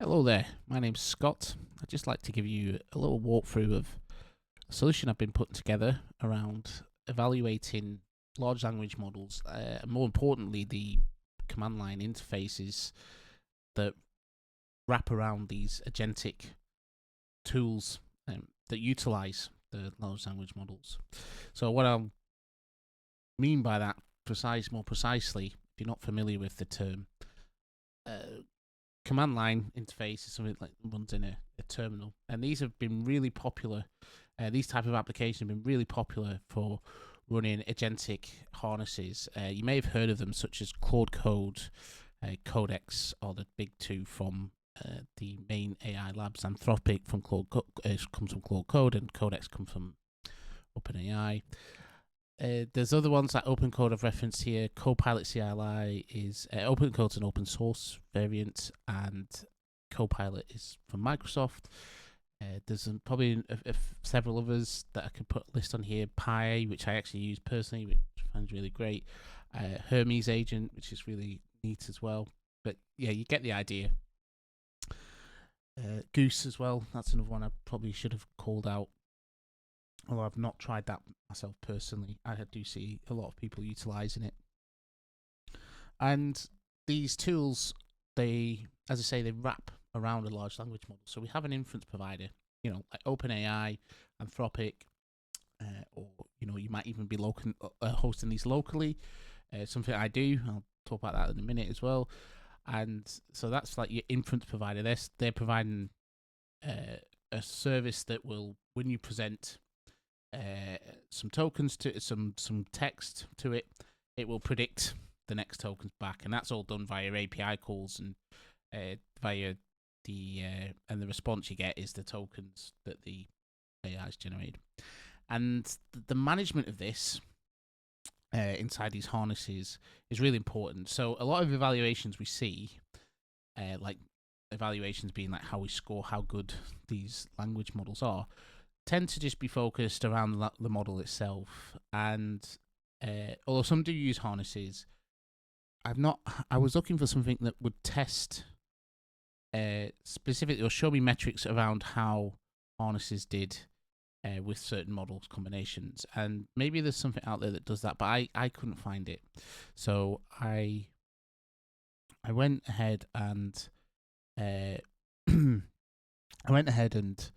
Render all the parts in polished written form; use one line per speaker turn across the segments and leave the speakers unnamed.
Hello there, my name's Scott. I'd just like to give you a little walkthrough of a solution I've been putting together around evaluating large language models, and more importantly, the command line interfaces that wrap around these agentic tools that utilize the large language models. So, what I mean by that more precisely, if you're not familiar with the term, command line interface is something like runs in a terminal, and these have been really popular. These type of applications have been really popular for running agentic harnesses. You may have heard of them, such as claude-code, Codex are the big two from the main AI labs. Anthropic from comes from claude-code, and Codex comes from OpenAI. There's other ones like opencode I've referenced here. Copilot CLI is opencode's an open source variant, and Copilot is from Microsoft. There's probably several others that I could put a list on here. Pi, which I actually use personally, which I find really great. Hermes agent, which is really neat as well. But yeah, you get the idea. Goose as well. That's another one I probably should have called out. Although I've not tried that myself personally, I do see a lot of people utilising it. And these tools, as I say, they wrap around a large language model. So we have an inference provider, like OpenAI, Anthropic, or you might even be hosting these locally. Something I do. I'll talk about that in a minute as well. And so that's like your inference provider. They're providing a service that will, when you present some tokens to some text to it, it will predict the next tokens back, and that's all done via API calls and via the and the response you get is the tokens that the AI's generated. And the management of this inside these harnesses is really important. So a lot of evaluations we see, like evaluations being like how we score how good these language models are, tend to just be focused around the model itself. And although some do use harnesses, I was looking for something that would test specifically or show me metrics around how harnesses did with certain models combinations. And maybe there's something out there that does that, but I couldn't find it. So I went ahead and I went ahead and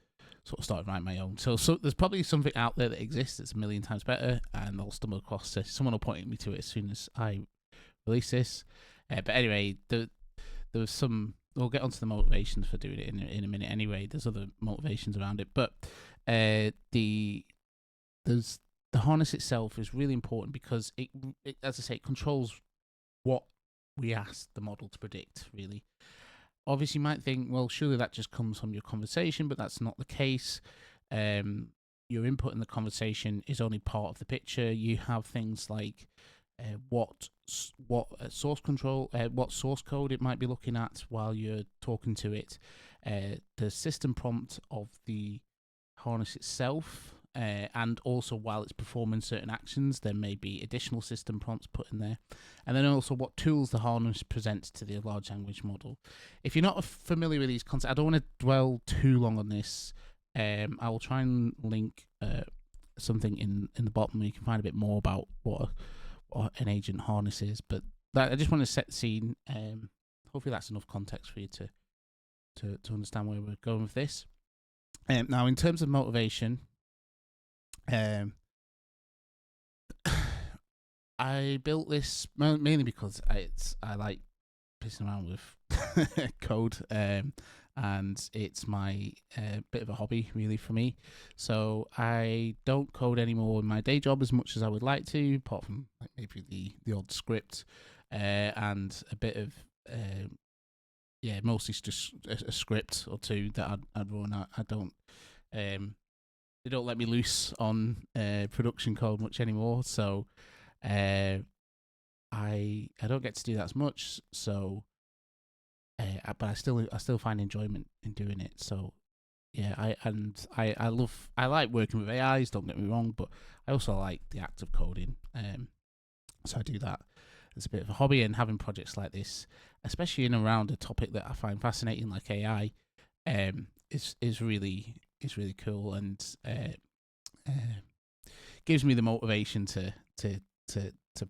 sort of started writing my own. So there's probably something out there that exists that's a million times better, and I'll stumble across this. Someone will point me to it as soon as I release this. But anyway, there was some. We'll get onto the motivations for doing it in a minute. Anyway, there's other motivations around it, but the harness itself is really important because it, as I say, it controls what we ask the model to predict. Really, obviously, you might think, well, surely that just comes from your conversation, but that's not the case. Your input in the conversation is only part of the picture. You have things like what source code it might be looking at while you're talking to it, the system prompt of the harness itself, and also while it's performing certain actions, there may be additional system prompts put in there, and then also what tools the harness presents to the large language model. If you're not familiar with these concepts, I don't want to dwell too long on this. I will try and link something in the bottom where you can find a bit more about what an agent harness is, but I just want to set the scene. Hopefully that's enough context for you to understand where we're going with this. Now, in terms of motivation, I built this mainly because I like pissing around with code, and it's my bit of a hobby really for me. So I don't code anymore in my day job as much as I would like to, apart from like maybe the odd script and a bit of mostly just a script or two that I'd run. I don't they don't let me loose on production code much anymore, so I don't get to do that as much. So but I still find enjoyment in doing it. So yeah, I like working with AIs. Don't get me wrong, but I also like the act of coding. So I do that as a bit of a hobby, and having projects like this, especially in and around a topic that I find fascinating like AI, is really cool, and gives me the motivation to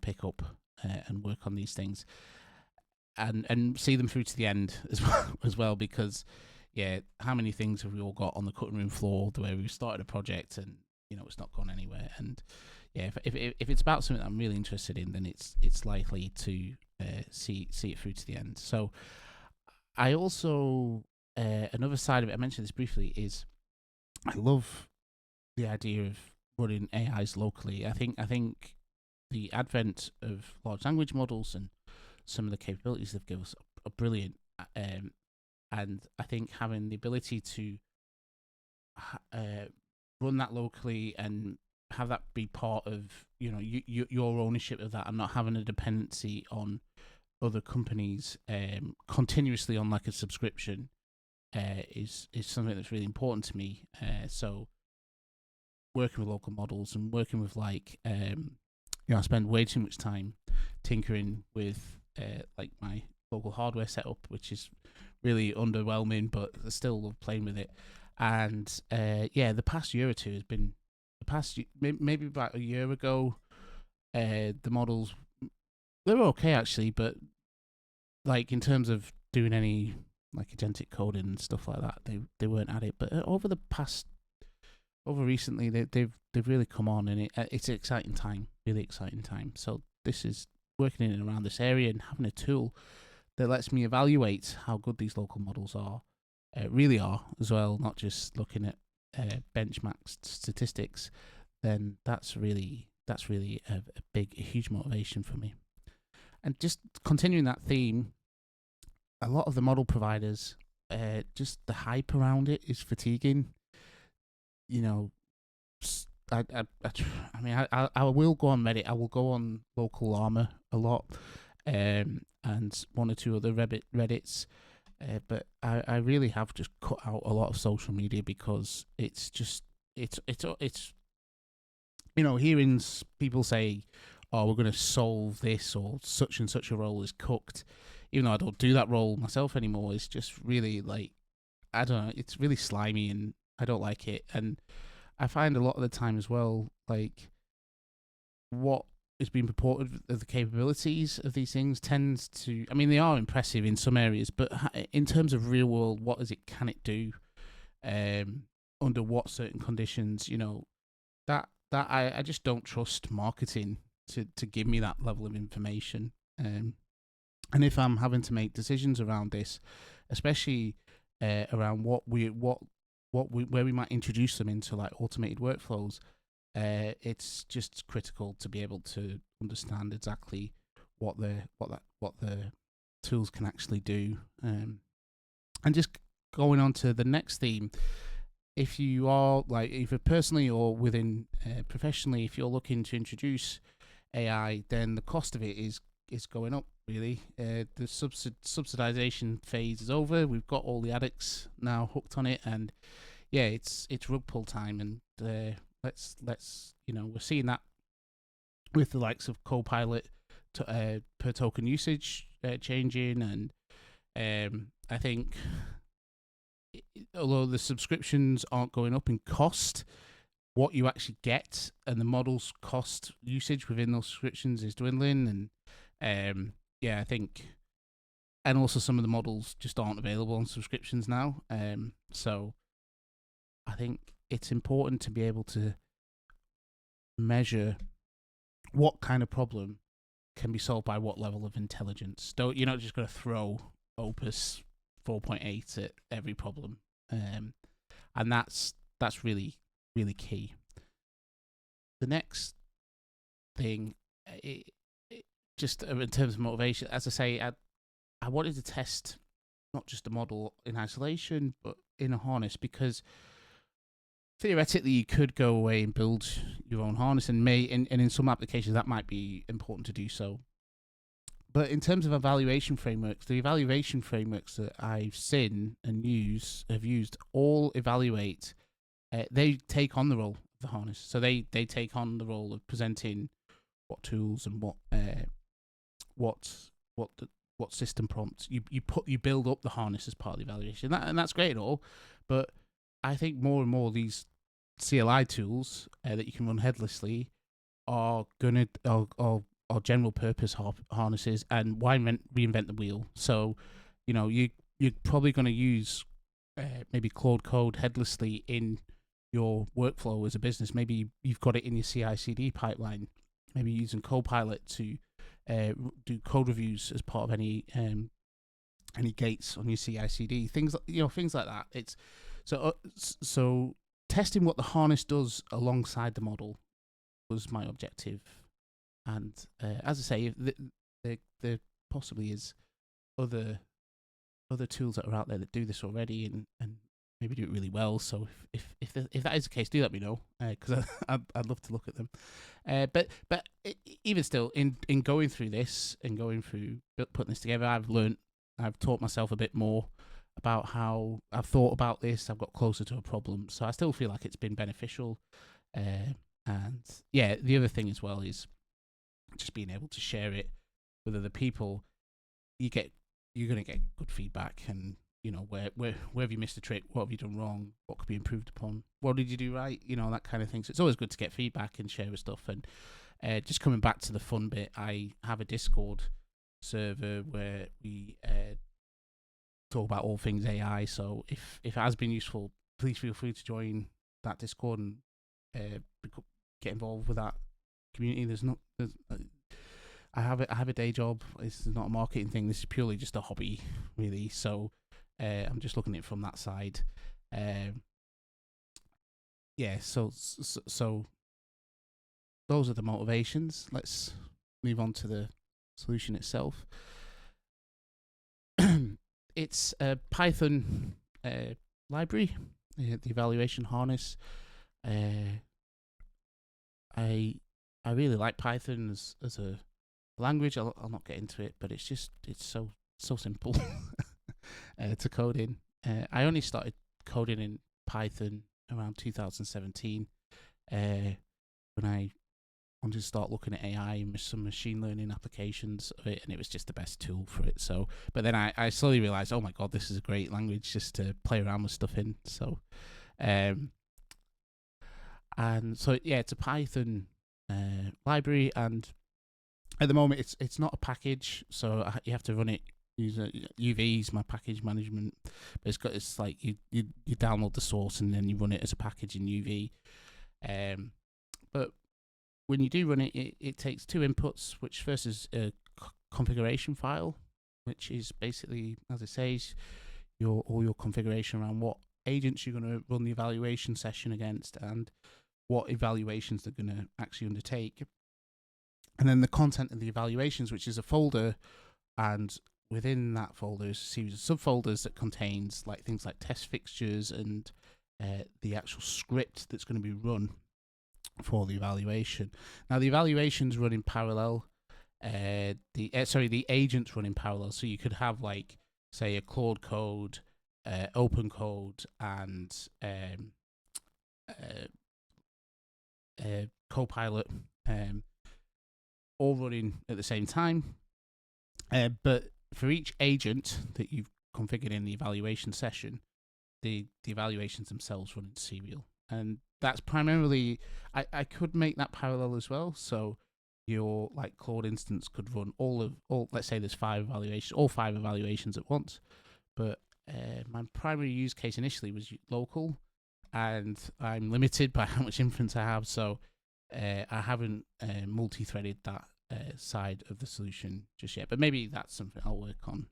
pick up and work on these things, and see them through to the end as well because yeah, how many things have we all got on the cutting room floor the way we started a project and it's not gone anywhere? And yeah, if it's about something that I'm really interested in, then it's likely to see it through to the end. So I also another side of it, I mentioned this briefly, is I love the idea of running AIs locally. I think the advent of large language models and some of the capabilities they've given us are brilliant. And I think having the ability to run that locally and have that be part of your ownership of that, and not having a dependency on other companies continuously on like a subscription is something that's really important to me. So working with local models and working with like I spend way too much time tinkering with like my local hardware setup, which is really underwhelming, but I still love playing with it. And the past year or two has been maybe about a year ago. The models, they were okay actually, but like in terms of doing any like agentic coding and stuff like that, they weren't at it. But over recently, they've really come on, and it's an exciting time, really exciting time. So this is working in and around this area and having a tool that lets me evaluate how good these local models are, really are as well, not just looking at benchmark statistics. Then that's really a huge motivation for me. And just continuing that theme, a lot of the model providers, just the hype around it is fatiguing. I will go on Reddit. I will go on Local Llama a lot, and one or two other Reddits. But I really have just cut out a lot of social media because it's hearing people say, "Oh, we're going to solve this," or "such and such a role is cooked," even though I don't do that role myself anymore. It's just really like, I don't know. It's really slimy, and I don't like it. And I find a lot of the time as well, like what is being purported of the capabilities of these things tends to, I mean, they are impressive in some areas, but in terms of real world, what can it do? Under what certain conditions? That I just don't trust marketing to give me that level of information. And if I'm having to make decisions around this, especially around where we might introduce them into like automated workflows, it's just critical to be able to understand exactly what the tools can actually do. And just going on to the next theme, if you are like either personally or within professionally, if you're looking to introduce AI, then the cost of it is going up. Really, the subsidization phase is over. We've got all the addicts now hooked on it, and yeah, it's rug pull time. And let's we're seeing that with the likes of Copilot per token usage changing, and I think although the subscriptions aren't going up in cost, what you actually get and the model's cost usage within those subscriptions is dwindling. And I think, and also some of the models just aren't available on subscriptions now. So I think it's important to be able to measure what kind of problem can be solved by what level of intelligence. You're not just going to throw Opus 4.8 at every problem, and that's really key. The next thing, just in terms of motivation, as I say, I wanted to test not just the model in isolation, but in a harness, because theoretically you could go away and build your own harness, and in some applications that might be important to do so. But in terms of evaluation frameworks, the evaluation frameworks that I've seen and have used all evaluate. They take on the role of the harness, so they take on the role of presenting what tools and what system prompts you build up the harness as part of the evaluation. And that's great and all, but I think more and more these CLI tools that you can run headlessly are gonna are general purpose harnesses, and why reinvent the wheel? So, you're probably going to use maybe claude-code headlessly in your workflow as a business. Maybe you've got it in your CI/CD pipeline. Maybe using Copilot to do code reviews as part of any gates on your CI/CD. Things like that. It's so testing what the harness does alongside the model was my objective. And as I say, there possibly is other tools that are out there that do this already and maybe do it really well. So if that is the case, do let me know, because I'd love to look at them. But even still, in going through this and going through putting this together, I've taught myself a bit more about how I've thought about this. I've got closer to a problem, so I still feel like it's been beneficial. And yeah, the other thing as well is just being able to share it with other people. You're going to get good feedback, and where have you missed a trick, what have you done wrong, what could be improved upon, what did you do right, that kind of thing. So it's always good to get feedback and share with stuff. And just coming back to the fun bit, I have a Discord server where we talk about all things AI. So if it has been useful, please feel free to join that Discord and get involved with that community. I have a day job. This is not a marketing thing. This is purely just a hobby, really. So I'm just looking at it from that side. So those are the motivations. Let's move on to the solution itself. It's a Python library, the evaluation harness. I really like Python as a language. I'll not get into it, but it's so simple to code in. I only started coding in Python around 2017 when I wanted to start looking at AI and some machine learning applications of it, and it was just the best tool for it. So, but then I slowly realized, oh my god, this is a great language just to play around with stuff in. So, and so yeah, it's a Python library, and at the moment it's not a package, so you have to run it. Use UV's my package management, but it's like you download the source and then you run it as a package in UV. But when you do run it, it takes two inputs, which first is a configuration file, which is basically, as it says, all your configuration around what agents you're going to run the evaluation session against and what evaluations they're going to actually undertake. And then the content of the evaluations, which is a folder, and within that folder is a series of subfolders that contains like things like test fixtures and the actual script that's going to be run for the evaluation. Now the evaluations run in parallel. The agents run in parallel. So you could have like, say, a claude-code, opencode, and Copilot, all running at the same time. But for each agent that you've configured in the evaluation session, the evaluations themselves run in serial. And that's primarily, I could make that parallel as well. So your like Claude instance could run all let's say there's all five evaluations at once. But my primary use case initially was local, and I'm limited by how much inference I have. So I haven't multi-threaded that side of the solution just yet, but maybe that's something I'll work on.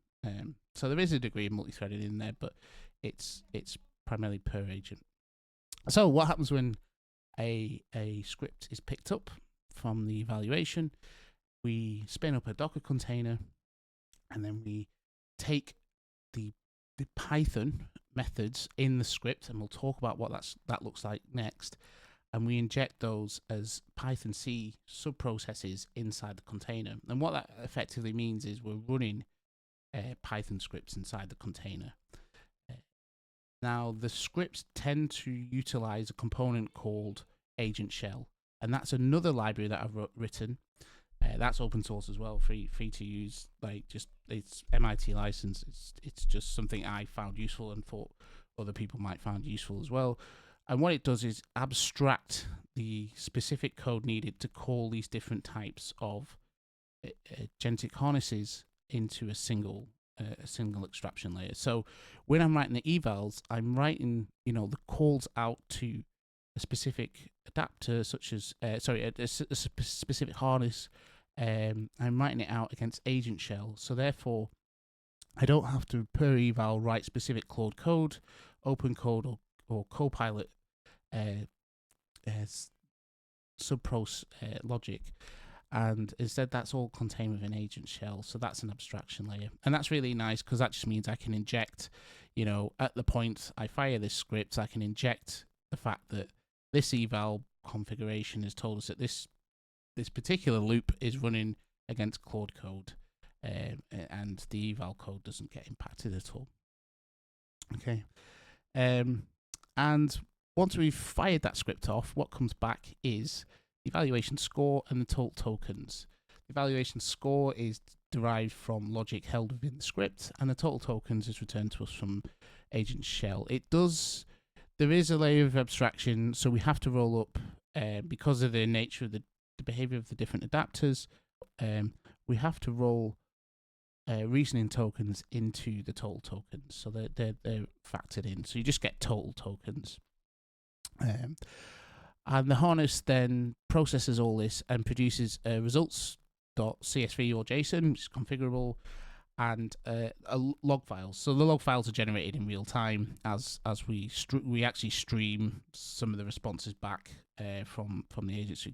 So there is a degree of multi-threaded in there, but it's primarily per agent. So what happens when a script is picked up from the evaluation? We spin up a Docker container, and then we take the Python methods in the script, and we'll talk about what that looks like next. And we inject those as Python C subprocesses inside the container. And what that effectively means is we're running Python scripts inside the container. Now, the scripts tend to utilize a component called agent shell. And that's another library that I've written That's open source as well, free to use. Like, just it's MIT license. It's just something I found useful and thought other people might find useful as well. And what it does is abstract the specific code needed to call these different types of agentic harnesses into a single extraction layer. So when I'm writing the evals, I'm writing the calls out to a specific adapter, such as a specific harness. I'm writing it out against agent shell, so therefore I don't have to per eval write specific claude-code, opencode, or Copilot subpros logic, and instead that's all contained within agent shell. So that's an abstraction layer, and that's really nice because that just means I can inject, at the point I fire this script, I can inject the fact that this eval configuration has told us that this particular loop is running against claude-code, and the eval code doesn't get impacted at all. Okay, and once we've fired that script off, what comes back is the evaluation score and the total tokens. The evaluation score is derived from logic held within the script, and the total tokens is returned to us from agent shell. There is a layer of abstraction, so we have to roll up, because of the nature of the behavior of the different adapters, we have to roll reasoning tokens into the total tokens, so they're factored in. So you just get total tokens. And the harness then processes all this and produces results.csv or JSON, which is configurable, and a log files. So the log files are generated in real time as we actually stream some of the responses back from the agent, so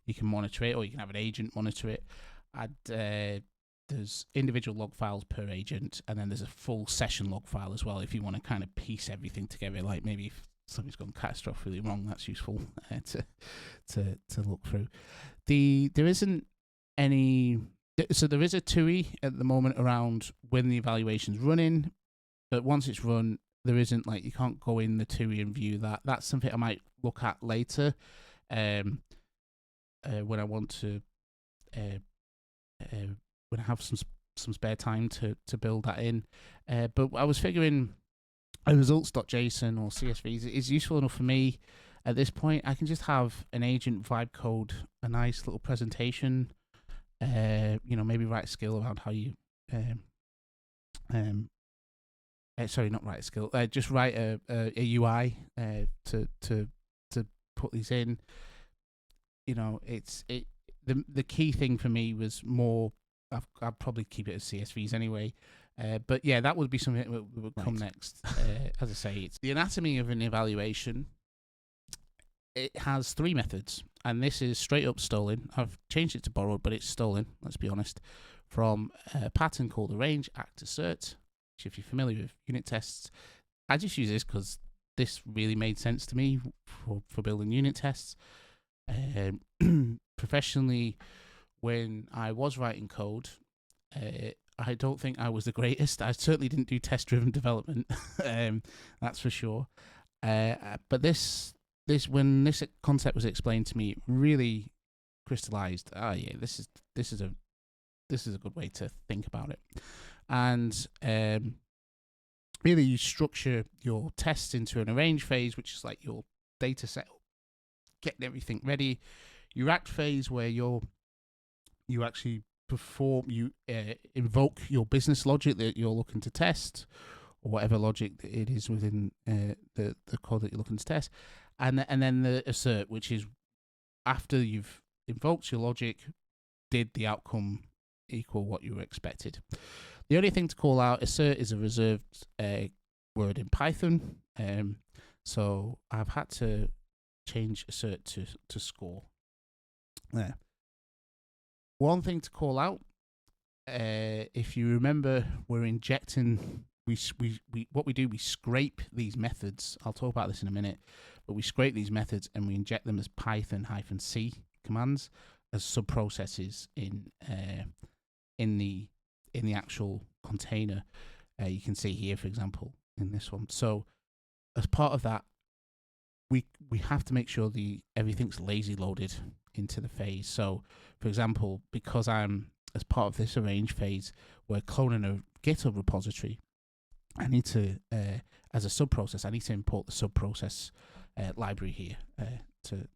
you can monitor it, or you can have an agent monitor it. And there's individual log files per agent, and then there's a full session log file as well if you want to kind of piece everything together. Like maybe if something's gone catastrophically wrong, that's useful to look through. There isn't any. So there is a TUI at the moment around when the evaluation's running, but once it's run, there isn't, like, you can't go in the TUI and view that. That's something I might look at later, when I want to, when I have some spare time to build that in. But I was figuring a results.json or CSV is useful enough for me at this point. I can just have an agent vibe code a nice little presentation. Maybe write a skill around how you, sorry, not write a skill. Just write a UI to put these in. The key thing for me was more. I'd probably keep it as CSVs anyway. But yeah, that would be something that would come next. As I say, it's the anatomy of an evaluation. It has 3 methods, and this is straight up stolen. I've changed it to borrowed, but it's stolen, let's be honest, from a pattern called arrange act assert, which, if you're familiar with unit tests, I just use this because this really made sense to me for building unit tests. Professionally, when I was writing code, I don't think I was the greatest. I certainly didn't do test-driven development, that's for sure. But when this concept was explained to me, it really crystallized. This is a good way to think about it. And really, you structure your tests into an arrange phase, which is like your data set, getting everything ready. Your act phase, where you actually invoke your business logic that you're looking to test, or whatever logic it is within the code that you're looking to test. And then the assert, which is after you've invoked your logic, did the outcome equal what you were expected? The only thing to call out, assert is a reserved word in Python, so I've had to change assert to score. There. One thing to call out, if you remember, we're injecting. We scrape these methods. I'll talk about this in a minute, but we scrape these methods and we inject them as Python-C commands as sub-processes in the actual container. You can see here, for example, in this one. So as part of that, we have to make sure everything's lazy loaded into the phase. So, for example, because I'm as part of this arrange phase, we're cloning a GitHub repository. I need to, as a sub process, I need to import the sub process library here to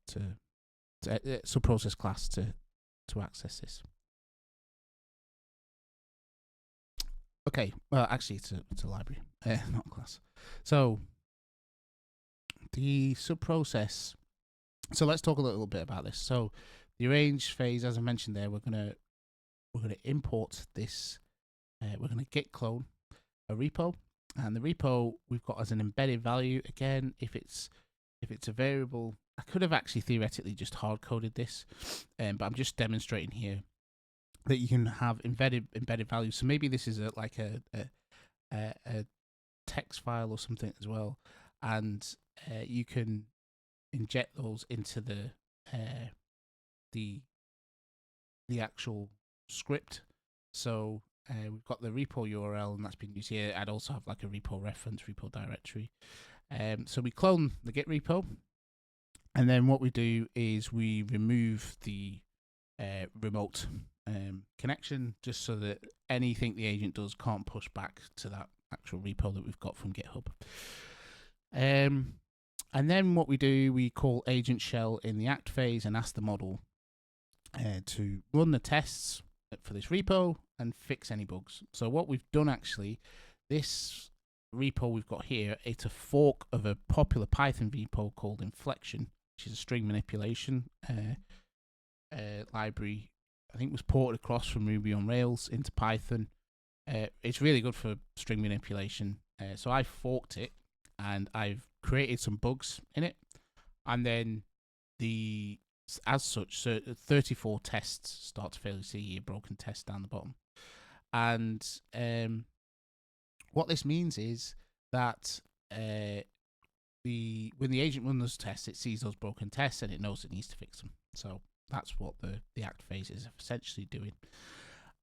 sub process class to access this. Okay, well, actually, it's a library, not a class. So the sub process. So let's talk a little bit about this. So the arrange phase, as I mentioned there, we're gonna import this. We're gonna git clone a repo, and the repo we've got as an embedded value. Again, if it's a variable, I could have actually theoretically just hard coded this, but I'm just demonstrating here that you can have embedded values. So maybe this is like a text file or something as well, and you can inject those into the actual script. So we've got the repo URL, and that's been used here. I'd also have like a repo reference, repo directory. So we clone the Git repo, and then what we do is we remove the remote connection, just so that anything the agent does can't push back to that actual repo that we've got from GitHub. And then what we do, we call agent shell in the act phase and ask the model to run the tests for this repo and fix any bugs. So what we've done actually, this repo we've got here, it's a fork of a popular Python repo called Inflection, which is a string manipulation library. I think it was ported across from Ruby on Rails into Python. It's really good for string manipulation. So I forked it, and I've created some bugs in it, and then as such, so 34 tests start to fail. You see a broken test down the bottom, and what this means is that when the agent runs those tests, it sees those broken tests and it knows it needs to fix them. So that's what the act phase is essentially doing.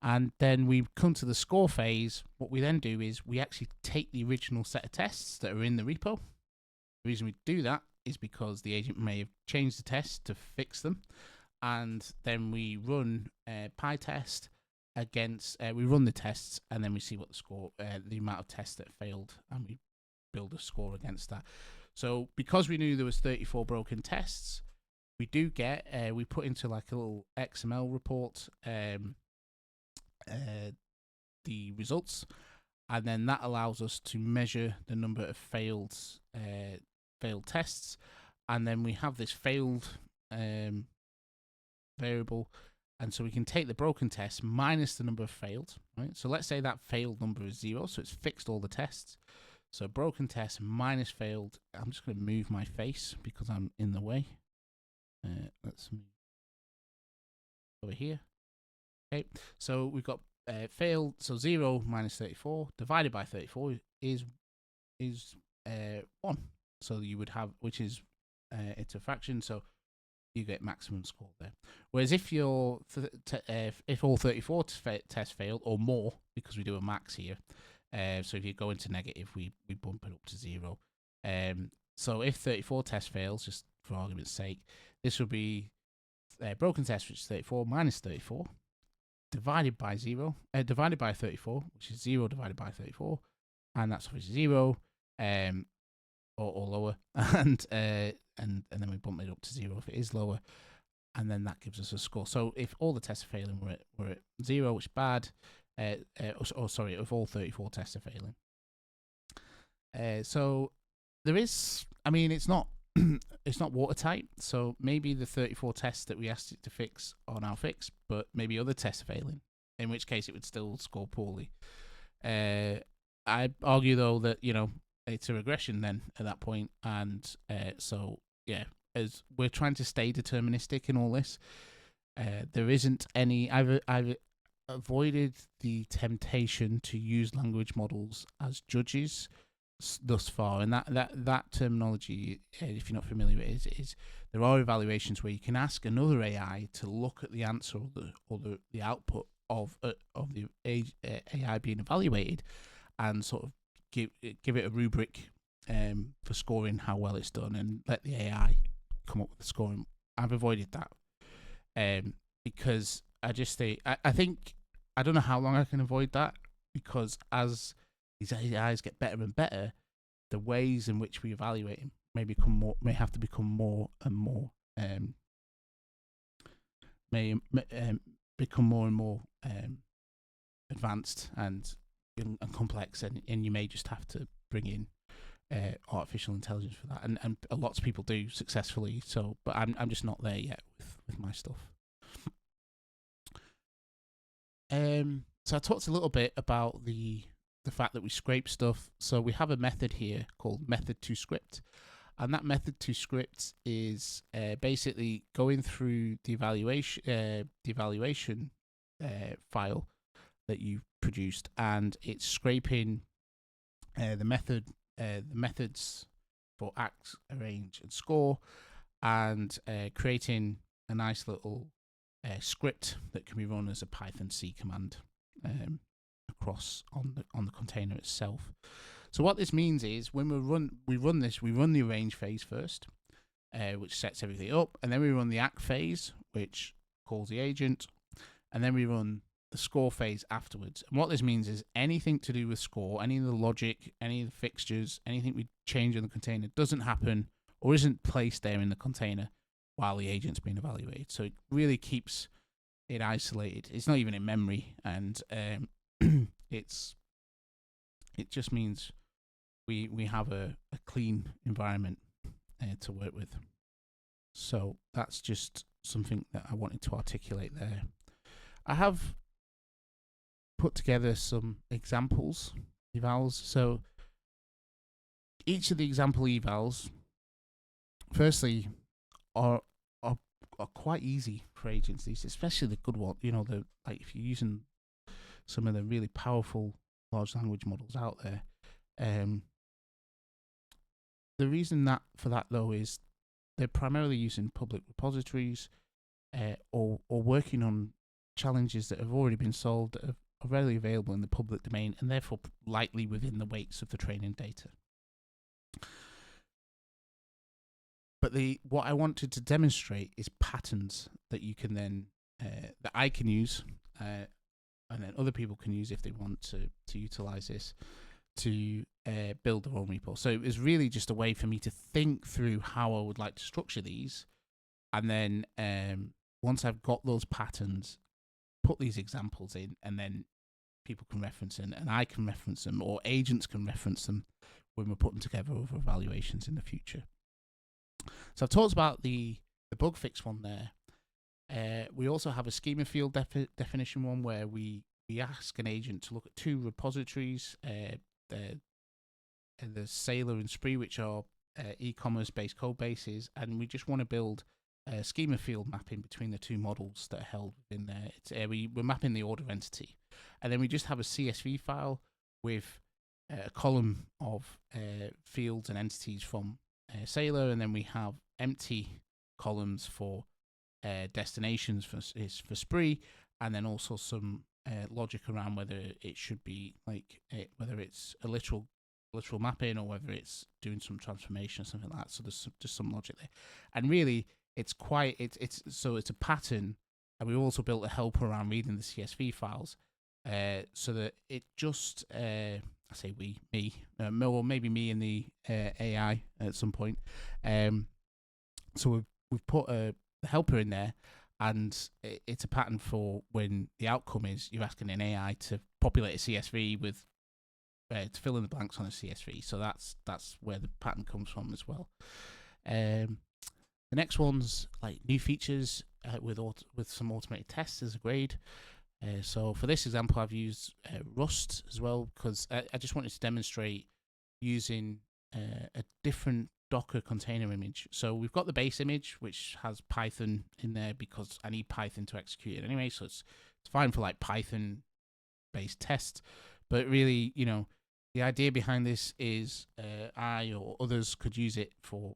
And then we come to the score phase. What we then do is we actually take the original set of tests that are in the repo. The reason we do that is because the agent may have changed the test to fix them, and then we run PyTest against. We run the tests, and then we see what the score, the amount of tests that failed, and we build a score against that. So because we knew there was 34 broken tests, we do get we put into like a little XML report the results, and then that allows us to measure the number of failed tests, and then we have this failed variable, and so we can take the broken test minus the number of failed, right? So let's say that failed number is 0, so it's fixed all the tests. So broken test minus failed. I'm just going to move my face because I'm in the way. Let's move over here. Okay, so we've got failed. So 0 minus 34 divided by 34 is 1. So you would have, which is it's a fraction. So you get maximum score there. Whereas if you're if all 34 tests failed or more, because we do a max here. So if you go into negative, we bump it up to 0. So if 34 tests fails, just for argument's sake, this would be broken test, which is 34 minus 34, divided by 0, divided by 34, which is 0 divided by 34, and that's obviously 0, or lower, and then we bump it up to 0 if it is lower, and then that gives us a score. So if all the tests are failing, we're at 0, which is bad. Sorry, if all 34 tests are failing. So there is, I mean, it's not it's not watertight. So maybe the 34 tests that we asked it to fix are now fixed, but maybe other tests are failing, in which case it would still score poorly. I argue though that it's a regression then at that point, and so yeah, as we're trying to stay deterministic in all this, there isn't any. I've avoided the temptation to use language models as judges thus far, and that terminology, if you're not familiar with it, is there are evaluations where you can ask another AI to look at the answer or the output of the AI being evaluated, and sort of give it a rubric for scoring how well it's done, and let the AI come up with the scoring. I've avoided that because I just think I think I don't know how long I can avoid that, because as these AIs get better and better, the ways in which we evaluate them may have to become more and more become more and more advanced and complex, and you may just have to bring in artificial intelligence for that, and lots of people do successfully. So, but I'm just not there yet with my stuff. So I talked a little bit about the fact that we scrape stuff. So we have a method here called method to script, and that method to script is basically going through the evaluation file that you've produced, and it's scraping the methods for act, arrange, and score, and creating a nice little script that can be run as a Python C command across on the container itself. So what this means is when we run the arrange phase first, which sets everything up, and then we run the act phase, which calls the agent, and then we run the score phase afterwards. And what this means is anything to do with score, any of the logic, any of the fixtures, anything we change in the container doesn't happen or isn't placed there in the container while the agent's being evaluated. So it really keeps it isolated. It's not even in memory, and it just means we have a clean environment to work with. So that's just something that I wanted to articulate there. I have put together some examples evals. So each of the example evals, firstly, are quite easy for agents, especially the good one. You know, like if you're using some of the really powerful large language models out there. The reason for that though is they're primarily using public repositories or working on challenges that have already been solved, that are readily available in the public domain, and therefore likely within the weights of the training data. But what I wanted to demonstrate is patterns that you can then that I can use, and then other people can use if they want to utilize this to build their own repo. So it was really just a way for me to think through how I would like to structure these, and then once I've got those patterns, put these examples in, and then people can reference them, and I can reference them, or agents can reference them when we're putting together over evaluations in the future. So I've talked about the bug fix one there. We also have a schema field definition one where we ask an agent to look at two repositories, the Sailor and Spree, which are e-commerce based code bases, and we just want to build a schema field mapping between the two models that are held within there. We're mapping the order entity, and then we just have a CSV file with a column of fields and entities from Sailor, and then we have empty columns for destinations for Spree, and then also some logic around whether it should be like whether it's a literal mapping or whether it's doing some transformation or something like that. So there's just some logic there, and really it's a pattern, and we also built a helper around reading the CSV files, so that it just I say me, or maybe me and the AI at some point. So we've put the helper in there, and it's a pattern for when the outcome is you're asking an AI to populate a CSV with to fill in the blanks on a CSV. So that's where the pattern comes from as well. The next one's like new features with some automated tests as a grade. So for this example, I've used Rust as well, because I just wanted to demonstrate using a different Docker container image. So we've got the base image, which has Python in there because I need Python to execute it anyway. So it's fine for like Python-based tests. But really, you know, the idea behind this is I or others could use it for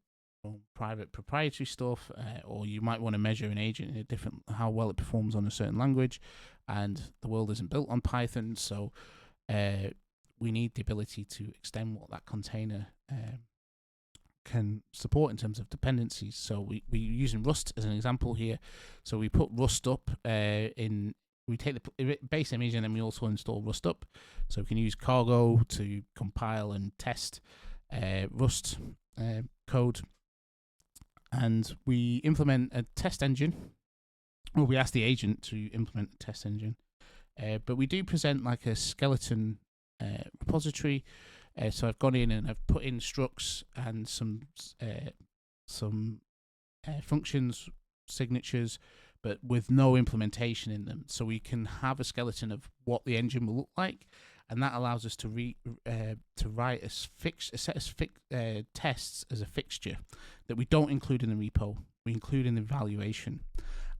private proprietary stuff, or you might want to measure an agent in how well it performs on a certain language, and the world isn't built on Python, so we need the ability to extend what that container can support in terms of dependencies. So we're using Rust as an example here. So we put Rust up we take the base image and then we also install Rust up. So we can use cargo to compile and test Rust code. And we implement a test engine, or we ask the agent to implement a test engine. But we do present like a skeleton repository. So I've gone in and I've put in structs and some functions, signatures, but with no implementation in them. So we can have a skeleton of what the engine will look like, and that allows us to write a set of tests as a fixture that we don't include in the repo. We include in the evaluation,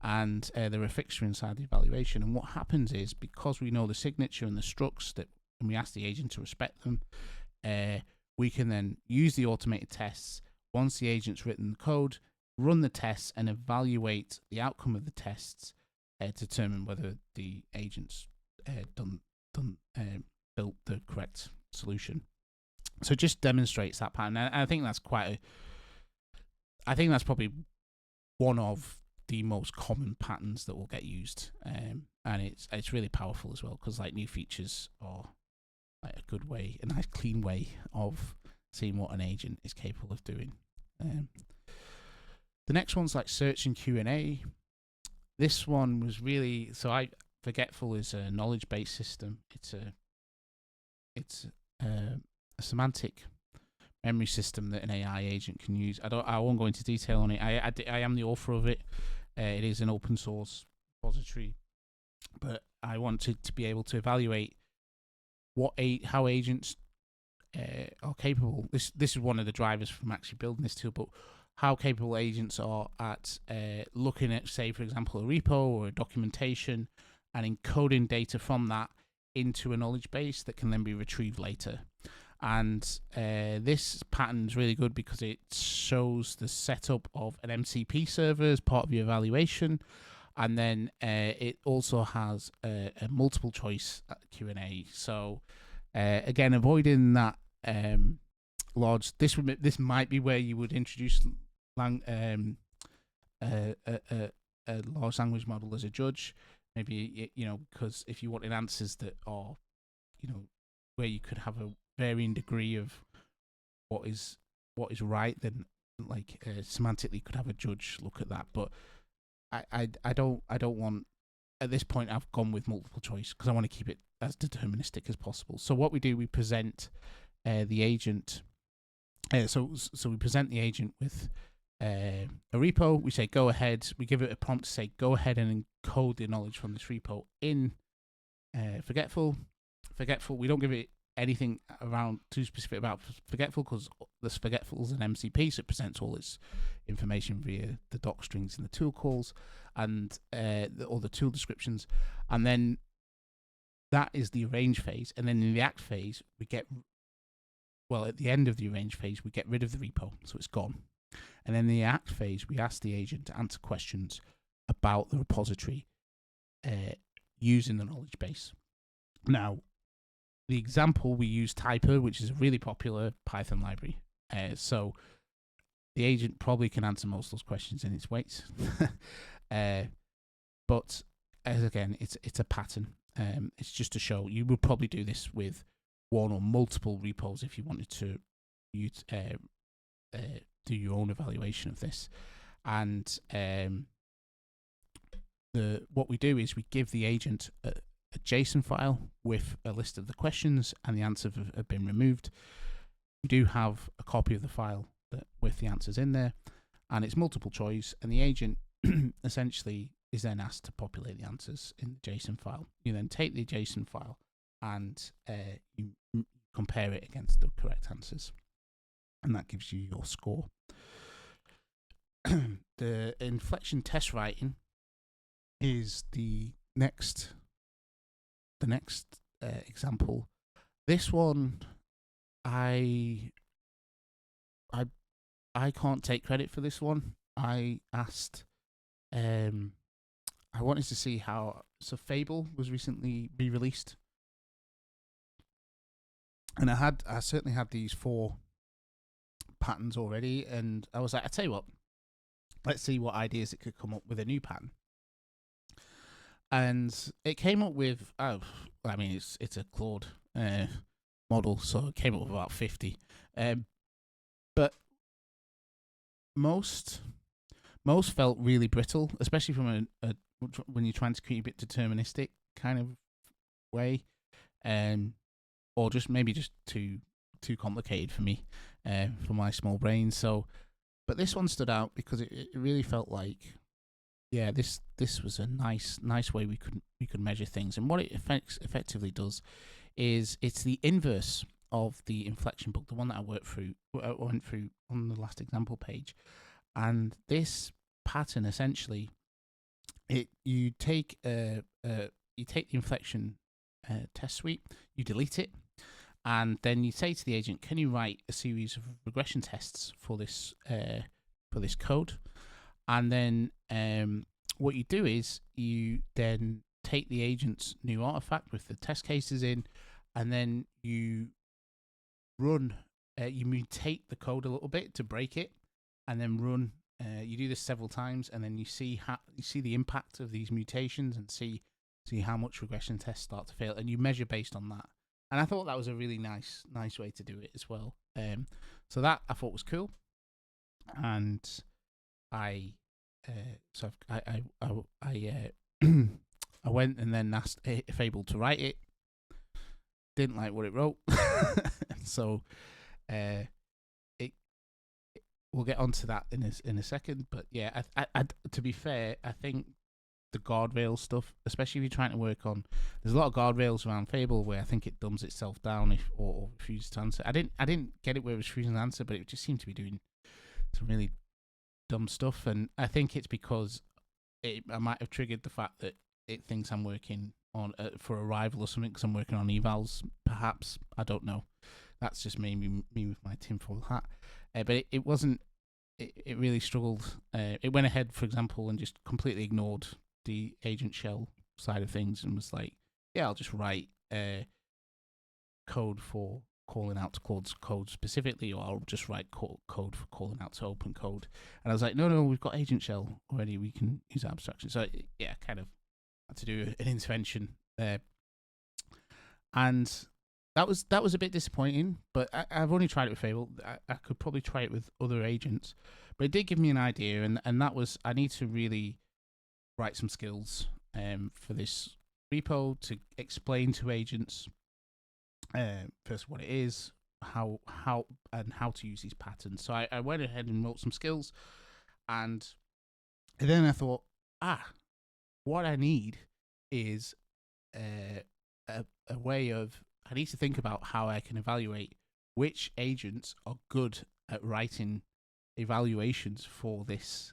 and they're a fixture inside the evaluation. And what happens is, because we know the signature and the structs and we ask the agent to respect them, we can then use the automated tests. Once the agent's written the code, run the tests and evaluate the outcome of the tests to determine whether the agent's built the correct solution. So it just demonstrates that pattern. And I think that's probably one of the most common patterns that will get used, and it's really powerful as well, because like new features are like a good way, a nice clean way of seeing what an agent is capable of doing. The next one's like search and Q&A. This one was really Forgetful is a knowledge-based system. It's a semantic memory system that an AI agent can use. I won't go into detail on it. I am the author of it. It is an open source repository, but I wanted to be able to evaluate how agents are capable. This is one of the drivers from actually building this tool, but how capable agents are at looking at, say, for example, a repo or a documentation and encoding data from that into a knowledge base that can then be retrieved later. And this pattern is really good because it shows the setup of an MCP server as part of your evaluation, and then it also has a multiple choice Q&A. So again, avoiding that large. This might be where you would introduce a large language model as a judge. Maybe, because if you wanted answers that are, where you could have a varying degree of what is right, then like semantically could have a judge look at that. But I don't want, at this point I've gone with multiple choice because I want to keep it as deterministic as possible. So what we do, we present the agent. So we present the agent with a repo. We say go ahead. We give it a prompt to say go ahead and encode the knowledge from this repo in Forgetful. We don't give it anything around too specific about Forgetful because this Forgetful is an MCP, so it presents all its information via the doc strings and the tool calls and all the tool descriptions, and then that is the arrange phase. And then in the act phase, at the end of the arrange phase, we get rid of the repo, so it's gone. And then in the act phase, we ask the agent to answer questions about the repository using the knowledge base. Now, the example, we use Typer, which is a really popular Python library. So the agent probably can answer most of those questions in its weights. But again, it's a pattern. It's just to show you would probably do this with one or multiple repos if you wanted to do your own evaluation of this. And what we do is we give the agent a JSON file with a list of the questions, and the answers have been removed. We do have a copy of the file with the answers in there, and it's multiple choice, and the agent essentially is then asked to populate the answers in the JSON file. You then take the JSON file and you compare it against the correct answers, and that gives you your score. The inflection test writing is the next example. This one, I can't take credit for this one. I asked, I wanted to see how. So Fable was recently re-released, And I certainly had these 4 patterns already, and I was like, I tell you what, let's see what ideas it could come up with a new pattern. And it came up with, I mean, it's a Claude model, so it came up with about 50. But most felt really brittle, especially from a when you're trying to keep it deterministic kind of way, or just maybe just too complicated for me, for my small brain. So, but this one stood out because it really felt like, yeah, this was a nice way we could measure things. And what it effectively does is it's the inverse of the inflection book, the one that I went through on the last example page. And this pattern essentially, you take the inflection test suite, you delete it, and then you say to the agent, can you write a series of regression tests for this code? And then what you do is you then take the agent's new artifact with the test cases in, and then you run, you mutate the code a little bit to break it, and then run. You do this several times, and then you see the impact of these mutations, and see how much regression tests start to fail, and you measure based on that. And I thought that was a really nice way to do it as well. So that I thought was cool, and I I went and then asked if able to write it. Didn't like what it wrote, so we'll get onto that in a second. But yeah, I to be fair, I think the guardrail stuff, especially if you're trying to work on, there's a lot of guardrails around Fable where I think it dumbs itself down or refuses to answer. I didn't get it where it was refusing to answer, but it just seemed to be doing some really dumb stuff, and I think it's because I might have triggered the fact that it thinks I'm working on for a rival or something because I'm working on evals. Perhaps, I don't know. That's just me with my tinfoil hat. But it wasn't. It really struggled. It went ahead, for example, and just completely ignored the agent shell side of things and was like, "Yeah, I'll just write code for calling out to claude-code specifically, or I'll just write code for calling out to opencode." And I was like, "No, we've got agent shell already. We can use that abstraction." So yeah, kind of had to do an intervention there, and that was a bit disappointing. But I've only tried it with Fable. I could probably try it with other agents, but it did give me an idea, and that was, I need to really write some skills for this repo to explain to agents first what it is, how to use these patterns. So I went ahead and wrote some skills, and then I thought, what I need is a way of, I need to think about how I can evaluate which agents are good at writing evaluations for this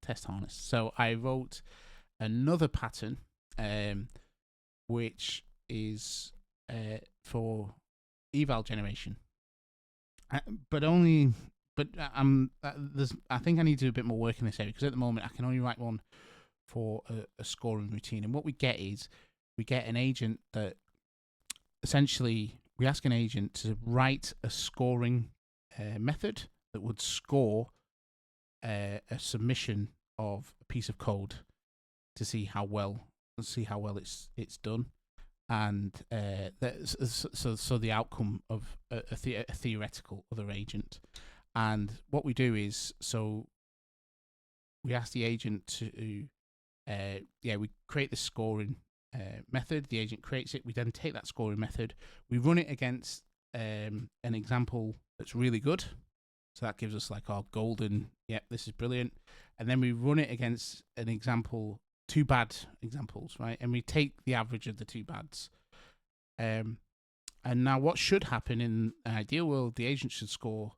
test harness. So I wrote another pattern, which is for eval generation, but I think I need to do a bit more work in this area, because at the moment I can only write one for a scoring routine. And what we get is we get an agent that essentially, we ask an agent to write a scoring method that would score a submission of a piece of code to see how well it's done, and so the outcome of a theoretical other agent. And what we do is, so we ask the agent to we create the scoring method. The agent creates it. We then take that scoring method, we run it against an example that's really good. So that gives us like our golden, yep, this is brilliant. And then we run it against an example, 2 bad examples, right? And we take the average of the 2 bads. And now what should happen in an ideal world, the agent should score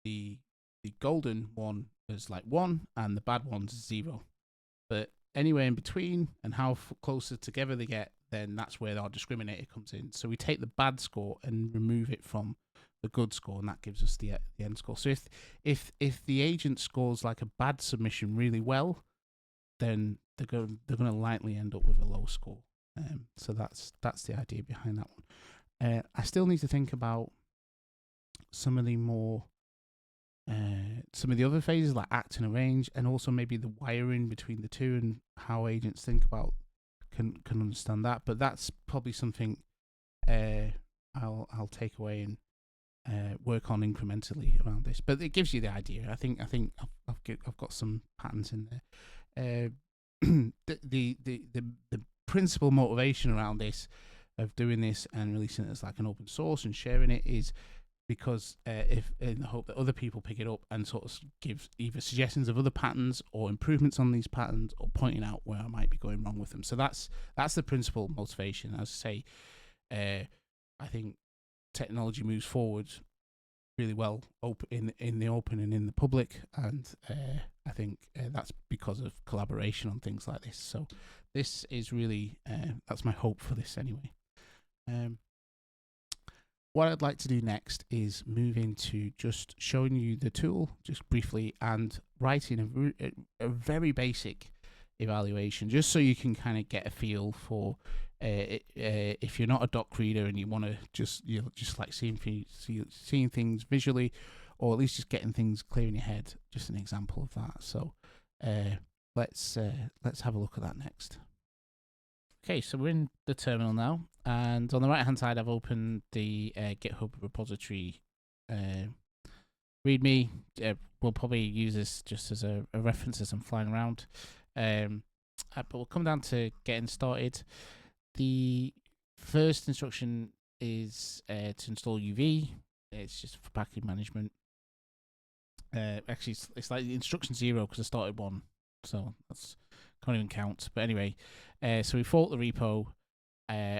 the golden one as like 1 and the bad one's 0. But anywhere in between, and how closer together they get, then that's where our discriminator comes in. So we take the bad score and remove it from the good score, and that gives us the end score. So if the agent scores like a bad submission really well, then they're going to likely end up with a low score. So that's the idea behind that one. I still need to think about some of the other phases like act and arrange, and also maybe the wiring between the two and how agents think about can understand that. But that's probably something I'll take away and work on incrementally around this. But it gives you the idea. I think I've got some patterns in there. The principal motivation around this, of doing this and releasing it as like an open source and sharing it, is because if in the hope that other people pick it up and sort of give either suggestions of other patterns or improvements on these patterns, or pointing out where I might be going wrong with them. So that's the principal motivation. As I say, I think technology moves forward really well in the open and in the public, and I think that's because of collaboration on things like this. So this is really that's my hope for this anyway. What I'd like to do next is move into just showing you the tool just briefly and writing a very basic evaluation, just so you can kind of get a feel for if you're not a doc reader and you want to just like seeing things visually, or at least just getting things clear in your head. Just an example of that. So let's have a look at that next. Okay, so we're in the terminal now, and on the right hand side I've opened the GitHub repository readme. We'll probably use this just as a reference as I'm flying around, but we'll come down to getting started. The first instruction is to install UV. It's just for package management. Actually, it's like instruction 0 because I started 1, so that's can't even count. But anyway, so we fork the repo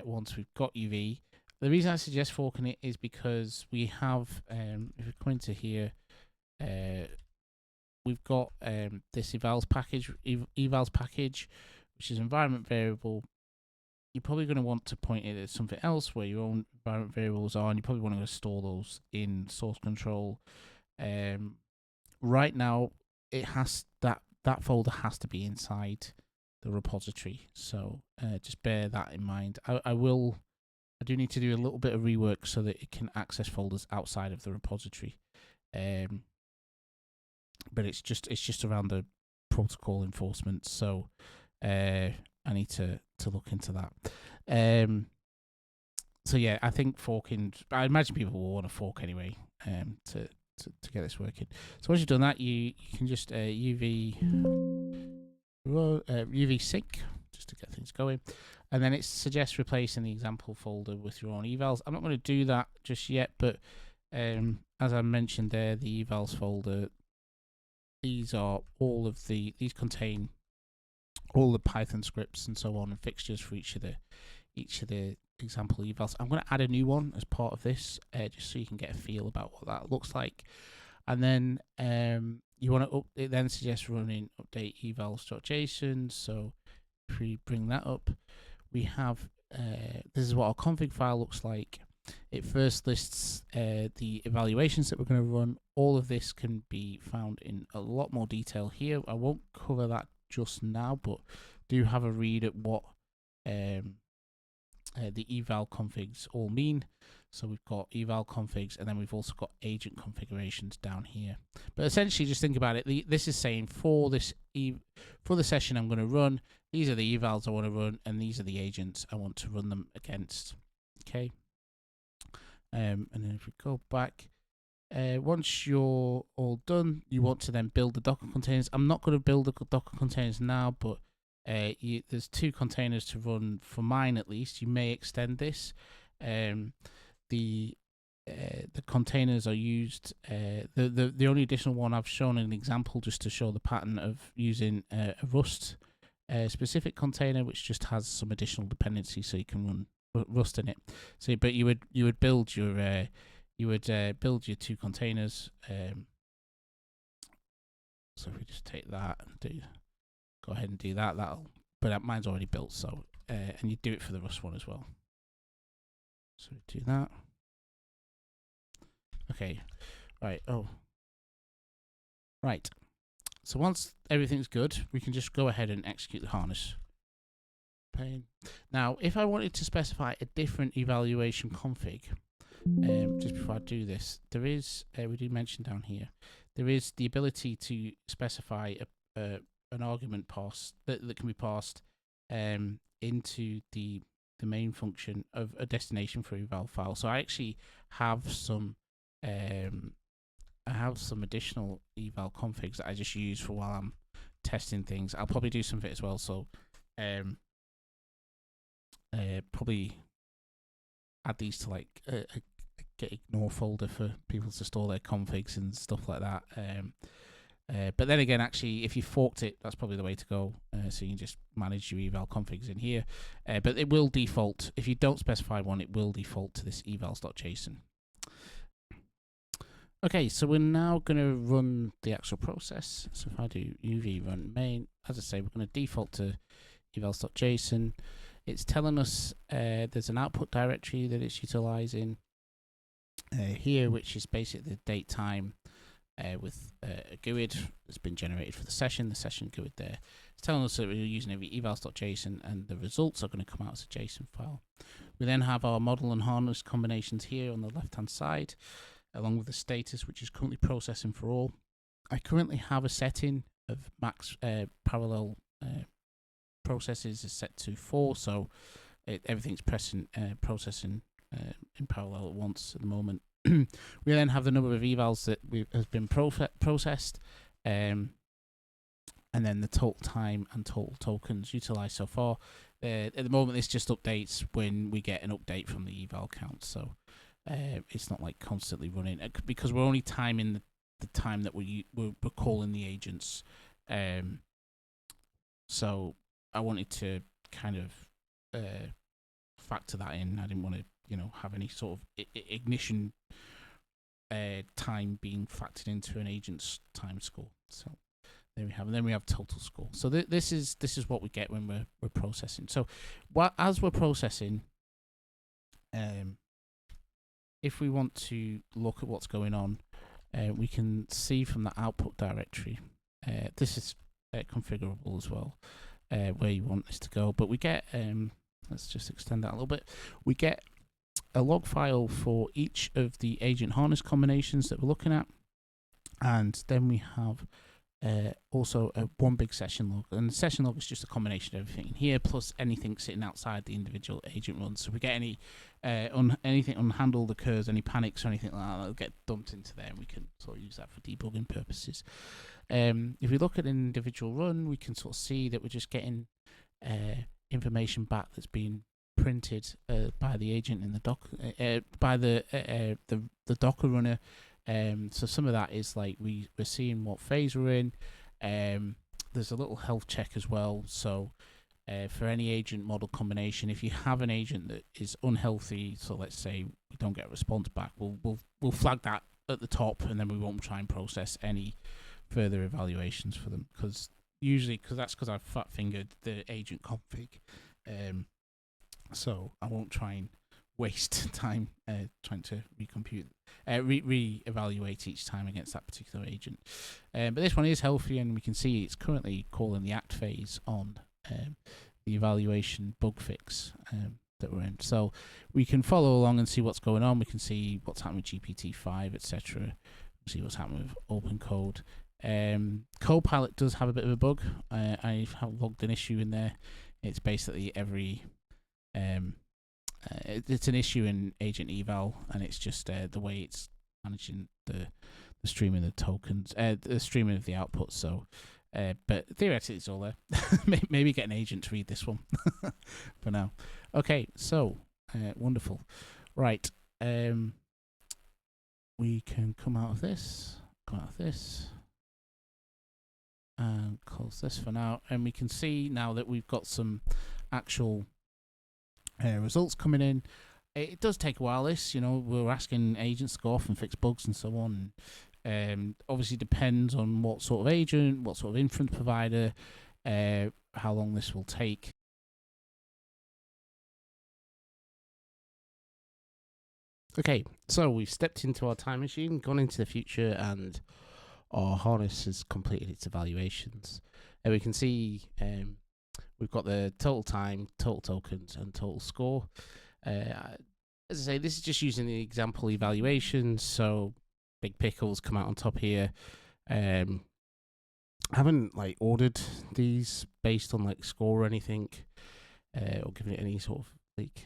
once we've got UV. The reason I suggest forking it is because we have, if we come into here, we've got this Evals package, which is environment variable. You're probably going to want to point it at something else where your own environment variables are, and you probably want to store those in source control. Right now, it has that folder has to be inside the repository, so just bear that in mind. I do need to do a little bit of rework so that it can access folders outside of the repository, but it's just around the protocol enforcement, so I need to look into that. So yeah, I think forking, I imagine people will want to fork anyway to get this working. So once you've done that, you can just UV sync just to get things going, and then it suggests replacing the example folder with your own evals. I'm not going to do that just yet, but as I mentioned there, the evals folder, these contain all the Python scripts and so on and fixtures for each of the example evals. I'm going to add a new one as part of this, just so you can get a feel about what that looks like. And then you want to it then suggests running update evals.json. So if we bring that up, we have this is what our config file looks like. It first lists the evaluations that we're going to run. All of this can be found in a lot more detail here. I won't cover that just now, but do have a read at what the eval configs all mean. So we've got eval configs, and then we've also got agent configurations down here. But essentially, just think about it. This is saying for the session I'm going to run, these are the evals I want to run, and these are the agents I want to run them against. Okay. And then if we go back, once you're all done, you want to then build the Docker containers. I'm not going to build the Docker containers now, but there's 2 containers to run for mine at least. You may extend this. The containers are used. The only additional one I've shown an example just to show the pattern of using a Rust specific container, which just has some additional dependencies, so you can run Rust in it. So, but you would build your build your 2 containers. So if we just take that and go ahead and do that, but mine's already built. So and you do it for the Rust one as well. So we do that. Okay, right. Oh, right. So once everything's good, we can just go ahead and execute the harness. pane. Now, if I wanted to specify a different evaluation config, just before I do this, there is, we do mention down here, there is the ability to specify an argument pass that can be passed into the main function of a destination for eval file. So I actually have some additional eval configs that I just use for while I'm testing things. I'll probably do some of it as well. So probably add these to like a get ignore folder for people to store their configs and stuff like that. But then again, actually, if you forked it, that's probably the way to go. So you can just manage your eval configs in here. But it will default, if you don't specify one, it will default to this evals.json. Okay, so we're now going to run the actual process. So if I do uv run main, as I say, we're going to default to evals.json. It's telling us there's an output directory that it's utilizing here, which is basically the date time with a GUID that's been generated for the session GUID there. It's telling us that we're using evals.json and the results are going to come out as a JSON file. We then have our model and harness combinations here on the left hand side, along with the status, which is currently processing for all. I currently have a setting of max parallel processes is set to 4, so everything's processing in parallel at once at the moment. We then have the number of evals that has been processed, and then the total time and total tokens utilized so far. At the moment, this just updates when we get an update from the eval count, so it's not like constantly running because we're only timing the time that we're calling the agents. So I wanted to kind of factor that in. I didn't want to, have any sort of ignition time being factored into an agent's time score. So there we have, and then we have total score. So this is what we get when we're processing. So as we're processing, if we want to look at what's going on, we can see from the output directory. This is configurable as well, where you want this to go. But we get, let's just extend that a little bit. We get a log file for each of the agent harness combinations that we're looking at, and then we have also one big session log, and the session log is just a combination of everything in here plus anything sitting outside the individual agent runs. So if we get any anything unhandled occurs, any panics or anything like that, that'll get dumped into there, and we can sort of use that for debugging purposes. If we look at an individual run, we can sort of see that we're just getting information back that's being printed by the agent in the docker, by the Docker runner. So some of that is like we're seeing what phase we're in. There's a little health check as well. So for any agent model combination, if you have an agent that is unhealthy, so let's say we don't get a response back, we'll flag that at the top, and then we won't try and process any further evaluations for them, because I've fat fingered the agent config. So I won't try and waste time trying to re-evaluate each time against that particular agent. But this one is healthy, and we can see it's currently calling the act phase on the evaluation bug fix that we're in. So we can follow along and see what's going on. We can see what's happening with GPT-5, etc. See what's happening with opencode. Copilot does have a bit of a bug. I have logged an issue in there. It's basically every it's an issue in agent eval, and it's just the way it's managing the streaming of the tokens, the streaming of the output. So but theoretically it's all there. Maybe get an agent to read this one for now. Okay, so wonderful. Right, we can come out of this, and close this for now, and we can see now that we've got some actual results coming in. It does take a while. We're asking agents to go off and fix bugs and so on. Obviously depends on what sort of agent, what sort of inference provider, how long this will take. Okay, so we've stepped into our time machine, gone into the future, and our harness has completed its evaluations. And we can see we've got the total time, total tokens, and total score. As I say, this is just using the example evaluation, so big pickles come out on top here. I haven't like ordered these based on like score or anything, or given it any sort of like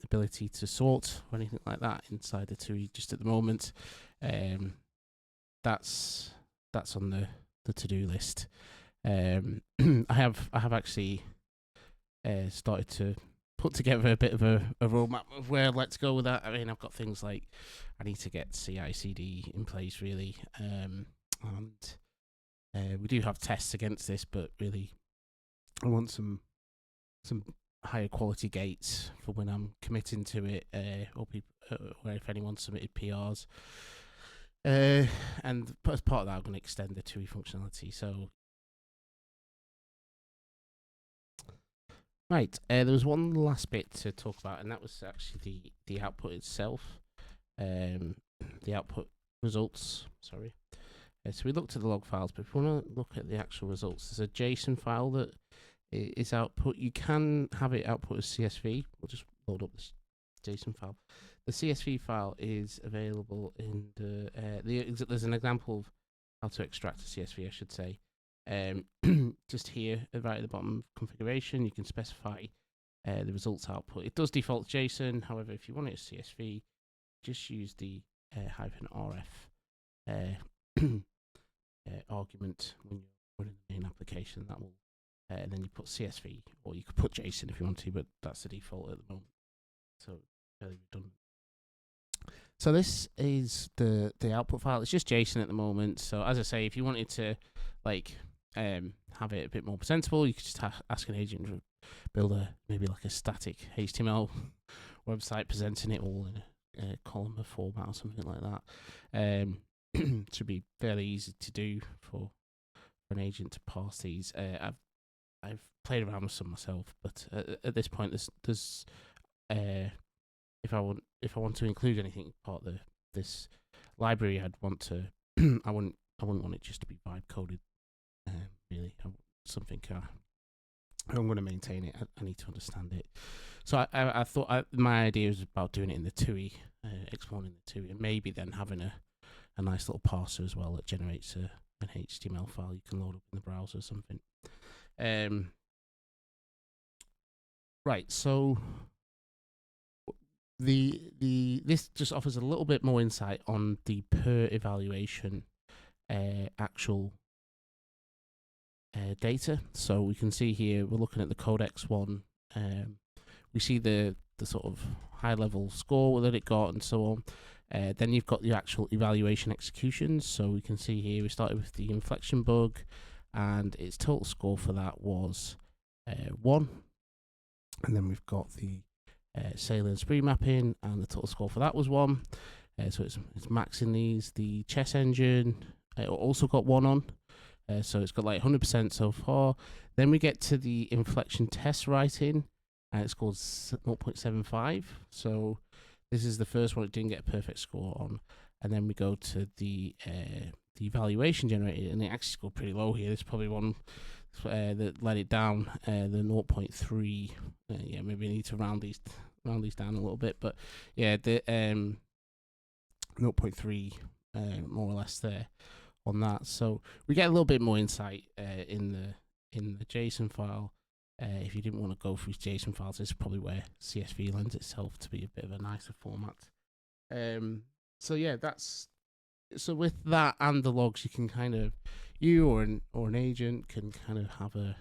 ability to sort or anything like that inside the TUI just at the moment. That's on the to-do list. I have actually started to put together a bit of a roadmap of where let's go with that. I mean, I've got things like I need to get CI/CD in place really, and we do have tests against this, but really I want some higher quality gates for when I'm committing to it, or people, or if anyone submitted PRs. And as part of that, I'm going to extend the TUI functionality. So, right, there was one last bit to talk about, and that was actually the output itself, the output results. Sorry. So we looked at the log files, but if we want to look at the actual results, there's a JSON file that is output. You can have it output as CSV. We'll just load up this JSON file. The CSV file is available in there's an example of how to extract a CSV, I should say. Just here, right at the bottom, configuration, you can specify the results output. It does default JSON. However, if you want it as CSV, just use the -rf argument when you're running the main application. That will, and then you put CSV, or you could put JSON if you want to, but that's the default at the moment. So fairly redundant. So this is the output file. It's just JSON at the moment. So as I say, if you wanted to like have it a bit more presentable, you could just ask an agent to build maybe like a static HTML website presenting it all in a columnar format or something like that. Should be fairly easy to do for an agent to parse these. I've played around with some myself, but at this point, there's if I want to include anything part of this library, I'd want to I wouldn't want it just to be vibe coded. Really, something I'm going to maintain it. I need to understand it. So I thought my idea was about doing it in the TUI, exploring the TUI, and maybe then having a nice little parser as well that generates an HTML file you can load up in the browser or something. Right, so this just offers a little bit more insight on the per evaluation actual data. So we can see here we're looking at the codex one. We see the sort of high level score that it got and so on. Then you've got the actual evaluation executions. So we can see here we started with the inflection bug, and its total score for that was 1. And then we've got the Sailor and spree mapping, and the total score for that was 1. So it's maxing these. The chess engine also got 1 on. So it's got like 100% so far. Then we get to the inflection test writing, and it's called 0.75. So this is the first one it didn't get a perfect score on. And then we go to the evaluation generated, and it actually scored pretty low here. There's probably one that let it down, the 0.3. Yeah, maybe I need to round these down a little bit, but yeah, the 0.3 more or less there on that. So we get a little bit more insight in the JSON file. If you didn't want to go through JSON files, this is probably where CSV lends itself to be a bit of a nicer format. So yeah, so with that and the logs, you can kind of or an agent can kind of have a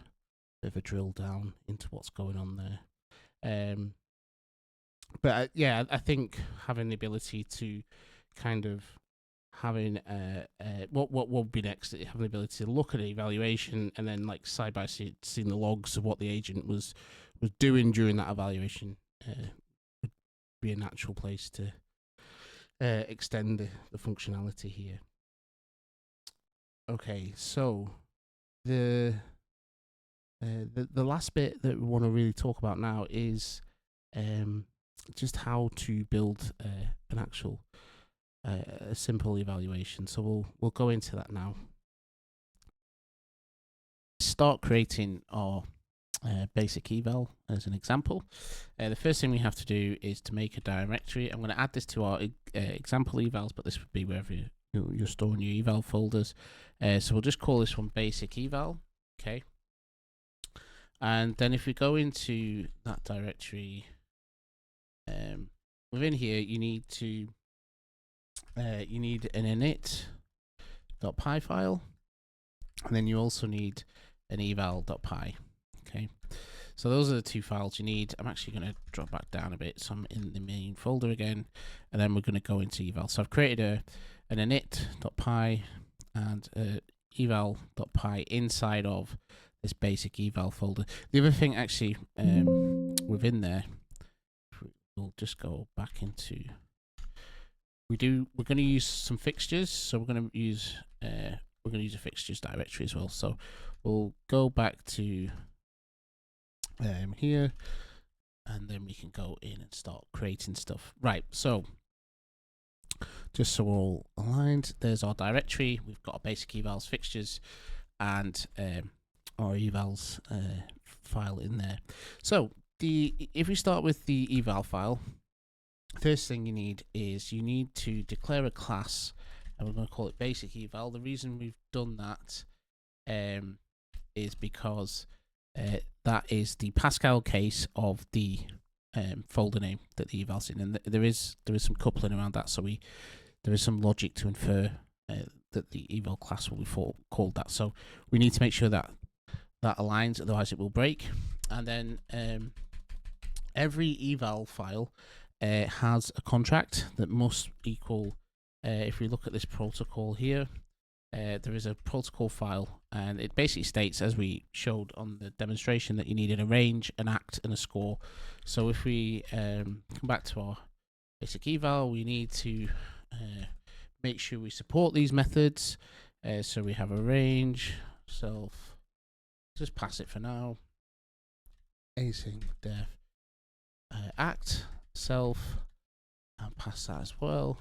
bit of a drill down into what's going on there. But yeah, I think having the ability to kind of having what will be next, having the ability to look at an evaluation and then like side by side seeing the logs of what the agent was doing during that evaluation would be a natural place to extend the functionality here. Okay, so the last bit that we want to really talk about now is just how to build an actual a simple evaluation. So we'll go into that now. Start creating our basic eval as an example. The first thing we have to do is to make a directory. I'm going to add this to our example evals, but this would be wherever you're storing your eval folders. So we'll just call this one basic eval. Okay. And then if we go into that directory, within here you need an init.py file, and then you also need an eval.py. Okay, so those are the two files you need. I'm actually going to drop back down a bit, so I'm in the main folder again, and then we're going to go into eval. So I've created an init.py and eval.py inside of this basic eval folder. The other thing actually within there, we'll just go back into, we're going to use some fixtures, so we're going to use a fixtures directory as well. So we'll go back to here, and then we can go in and start creating stuff. Right, so just so we're all aligned, there's our directory. We've got our basic evals fixtures and our evals file in there. So if we start with the eval file, first thing you need to declare a class, and we're going to call it basic eval. The reason we've done that is because that is the Pascal case of the folder name that the eval's in, and there is some coupling around that. So there is some logic to infer that the eval class will be called that. So we need to make sure that aligns, otherwise it will break. And then every eval file has a contract that must equal. If we look at this protocol here, there is a protocol file, and it basically states, as we showed on the demonstration, that you need a range, an act, and a score. So if we come back to our basic eval, we need to make sure we support these methods. So we have a range, self, just pass it for now, async def act, self, and pass that as well.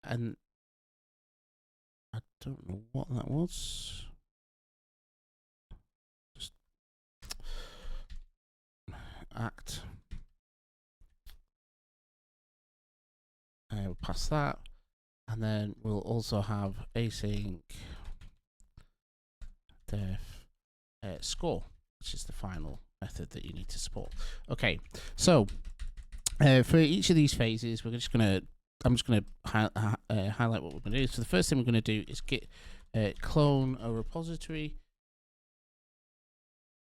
And I don't know what that was. Just act. We'll pass that, and then we'll also have async def score, which is the final method that you need to support. Okay, so for each of these phases, I'm just gonna highlight what we're going to do. So the first thing we're going to do is clone a repository.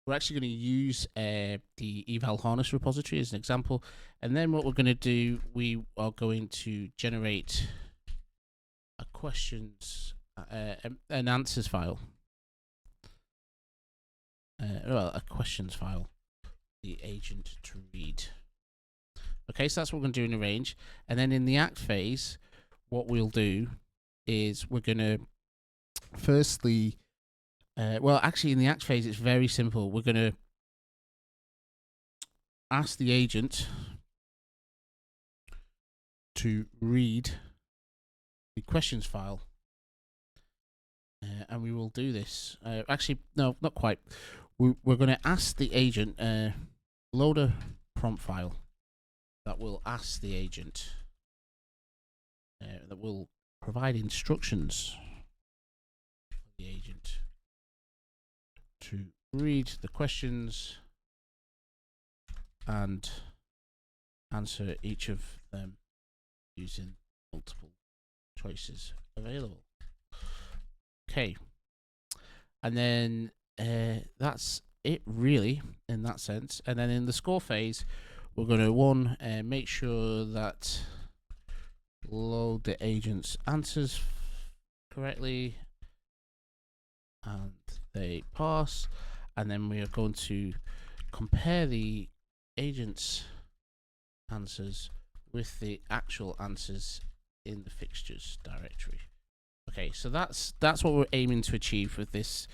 We're actually going to use the eval-harness repository as an example, and then what we're going to do, we are going to generate a questions an answers file. A questions file, the agent to read. Okay, so that's what we're going to do in the range. And then in the act phase, what we'll do is we're going to firstly, actually in the act phase, it's very simple. We're going to ask the agent to read the questions file. And we will do this. Actually, no, not quite. We're going to ask the agent, load a prompt file that will ask the agent, that will provide instructions for the agent to read the questions and answer each of them using multiple choices available. Okay, and then that's it really in that sense. And then in the score phase, we're going to make sure that load the agent's answers correctly and they pass, and then we are going to compare the agent's answers with the actual answers in the fixtures directory. Okay, so that's what we're aiming to achieve with this.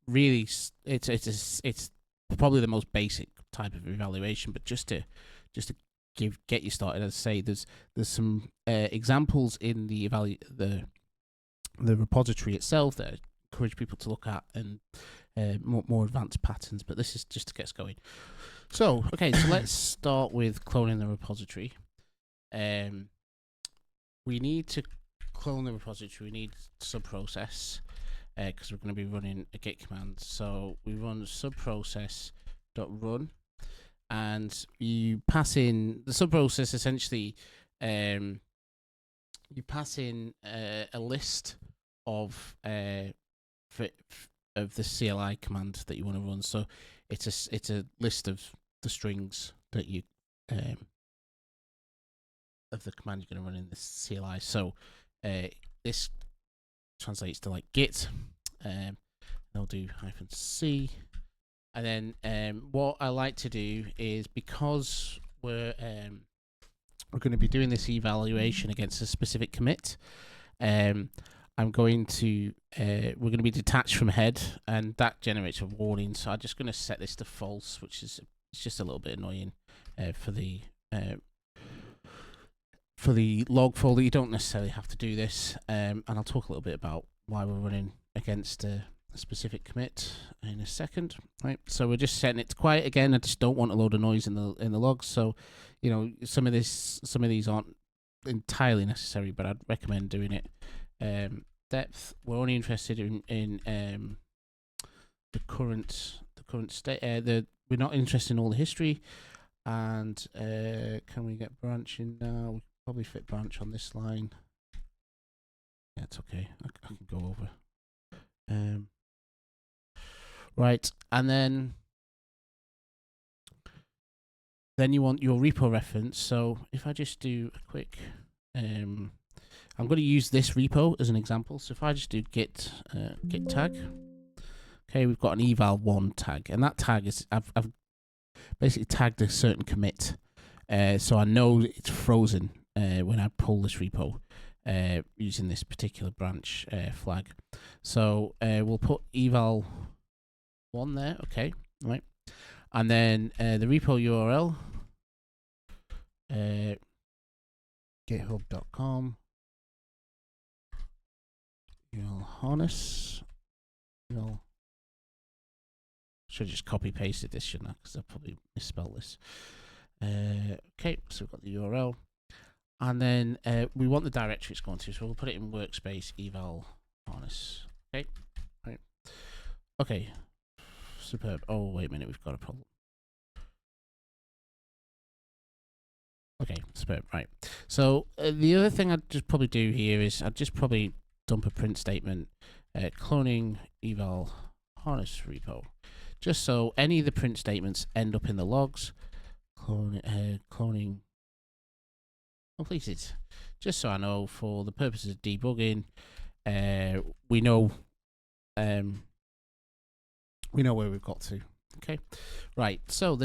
Really, it's probably the most basic type of evaluation, but just to get you started, as I say, there's some examples in the repository itself that I encourage people to look at and more advanced patterns, but this is just to get us going. So, okay, so let's start with cloning the repository. We need to clone the repository. We need subprocess because we're going to be running a git command. So we run subprocess.run, and you pass in the subprocess. Essentially, you pass in a list of the CLI command that you want to run. So it's a list of the strings that you of the command you're going to run in the CLI. So this translates to like git. I'll do -c, and then what I like to do is, because we're going to be doing this evaluation against a specific commit, I'm going to we're going to be detached from head, and that generates a warning. So I'm just going to set this to false, which is it's just a little bit annoying for the log folder. You don't necessarily have to do this, and I'll talk a little bit about why we're running against a specific commit in a second. Right, so we're just setting it to quiet again. I just don't want a load of noise in the logs. So, you know, some of these aren't entirely necessary, but I'd recommend doing it. Depth, we're only interested in the current state. We're not interested in all the history. And can we get branch in now? We can probably fit branch on this line. Yeah, it's okay. I can go over. Right, and then you want your repo reference. So if I just do a quick, I'm going to use this repo as an example. So if I just do git tag, okay, we've got an eval1 tag, and that tag is I've basically tagged a certain commit, so I know it's frozen when I pull this repo using this particular branch flag. So we'll put eval1 there, okay, right, and then the repo URL, github.com, eval-harness. Should have just copy pasted this, shouldn't I? Because I probably misspelled this. Okay, so we've got the URL, and then we want the directory it's going to, so we'll put it in workspace eval-harness. Okay, right. Okay, superb. Oh, wait a minute, we've got a problem. Okay, superb. Right. So the other thing I'd just probably do here is I'd just probably dump a print statement, cloning eval-harness repo, just so any of the print statements end up in the logs. Cloning completed. Just so I know, for the purposes of debugging, we know where we've got to. Okay, right. So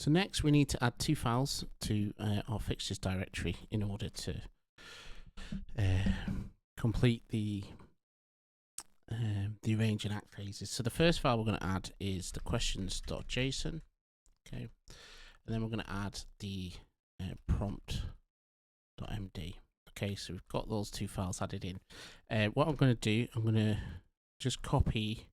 next we need to add 2 files to our fixtures directory in order to complete the arrange and act phases. So the first file we're going to add is the questions.json. Okay, and then we're going to add the prompt.md. Okay, so we've got those 2 files added in. What I'm going to do, I'm going to just copy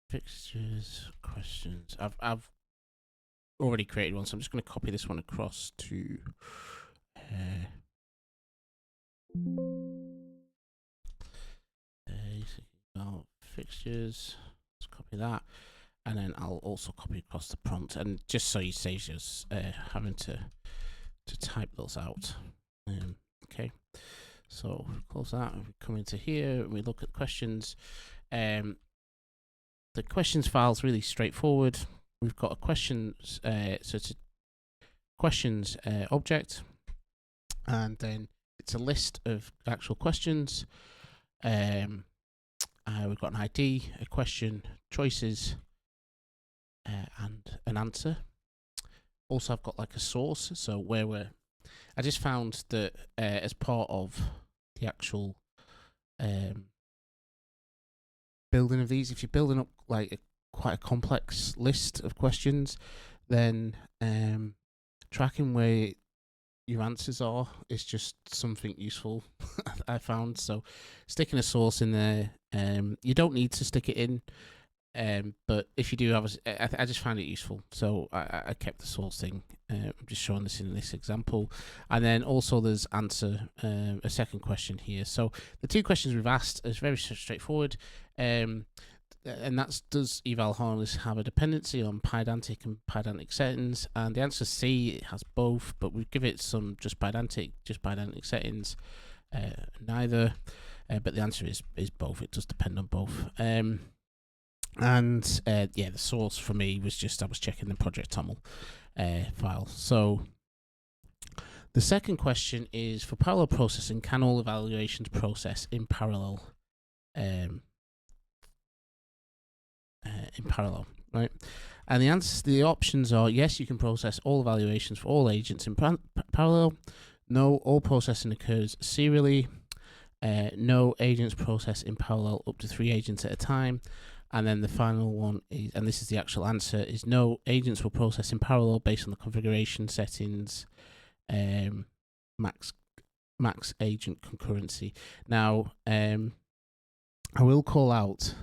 fixtures questions. I've already created one, so I'm just going to copy this one across to fixtures. Let's copy that, and then I'll also copy across the prompt, and just so you save us having to type those out. Okay, so close that. We come into here and we look at questions. The questions file is really straightforward. We've got a questions, so it's a questions object, and then it's a list of actual questions. We've got an ID, a question, choices, and an answer. Also, I've got like a source, so where I just found that as part of the actual building of these, if you're building up like quite a complex list of questions, then tracking where your answers are is just something useful I found. So sticking a source in there, you don't need to stick it in, but if you do have I just find it useful, so I kept the source thing. I'm just showing this in this example, and then also there's answer a second question here. So the two questions we've asked is very straightforward, and that's, does eval-harness have a dependency on pydantic and pydantic settings? And the answer is C, it has both, but we give it some just pydantic settings, neither, but the answer is both. It does depend on both. And yeah, the source for me was just I was checking the project toml file. So the second question is, for parallel processing, can all evaluations process in parallel? Right? And the answer, the options are yes, you can process all evaluations for all agents in parallel. No, all processing occurs serially. No, agents process in parallel up to 3 agents at a time. And then the final one is, and this is the actual answer, is no, agents will process in parallel based on the configuration settings, max agent concurrency. Now, I will call out,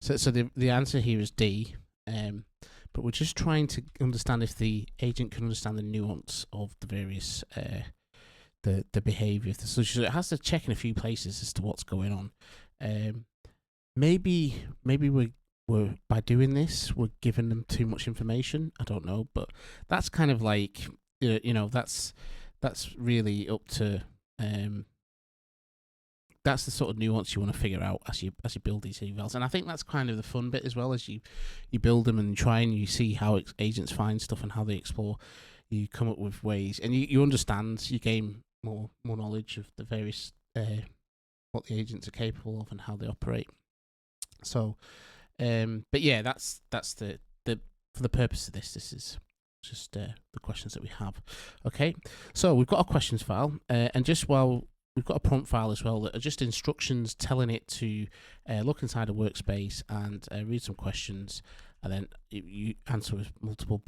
so the answer here is D, but we're just trying to understand if the agent can understand the nuance of the various, the behavior of the solution. So it has to check in a few places as to what's going on. Maybe we're by doing this, we're giving them too much information. I don't know, but that's kind of like, you know, that's really up to, that's the sort of nuance you want to figure out as you build these evals. And I think that's kind of the fun bit as well, as you build them and try and you see how agents find stuff and how they explore. You come up with ways, and you understand, you gain more knowledge of the various what the agents are capable of and how they operate. So, but yeah, that's the for the purpose of this is just the questions that we have. Okay, so we've got a questions file, and just while we've got a prompt file as well that are just instructions telling it to look inside a workspace and read some questions, and then you answer with multiple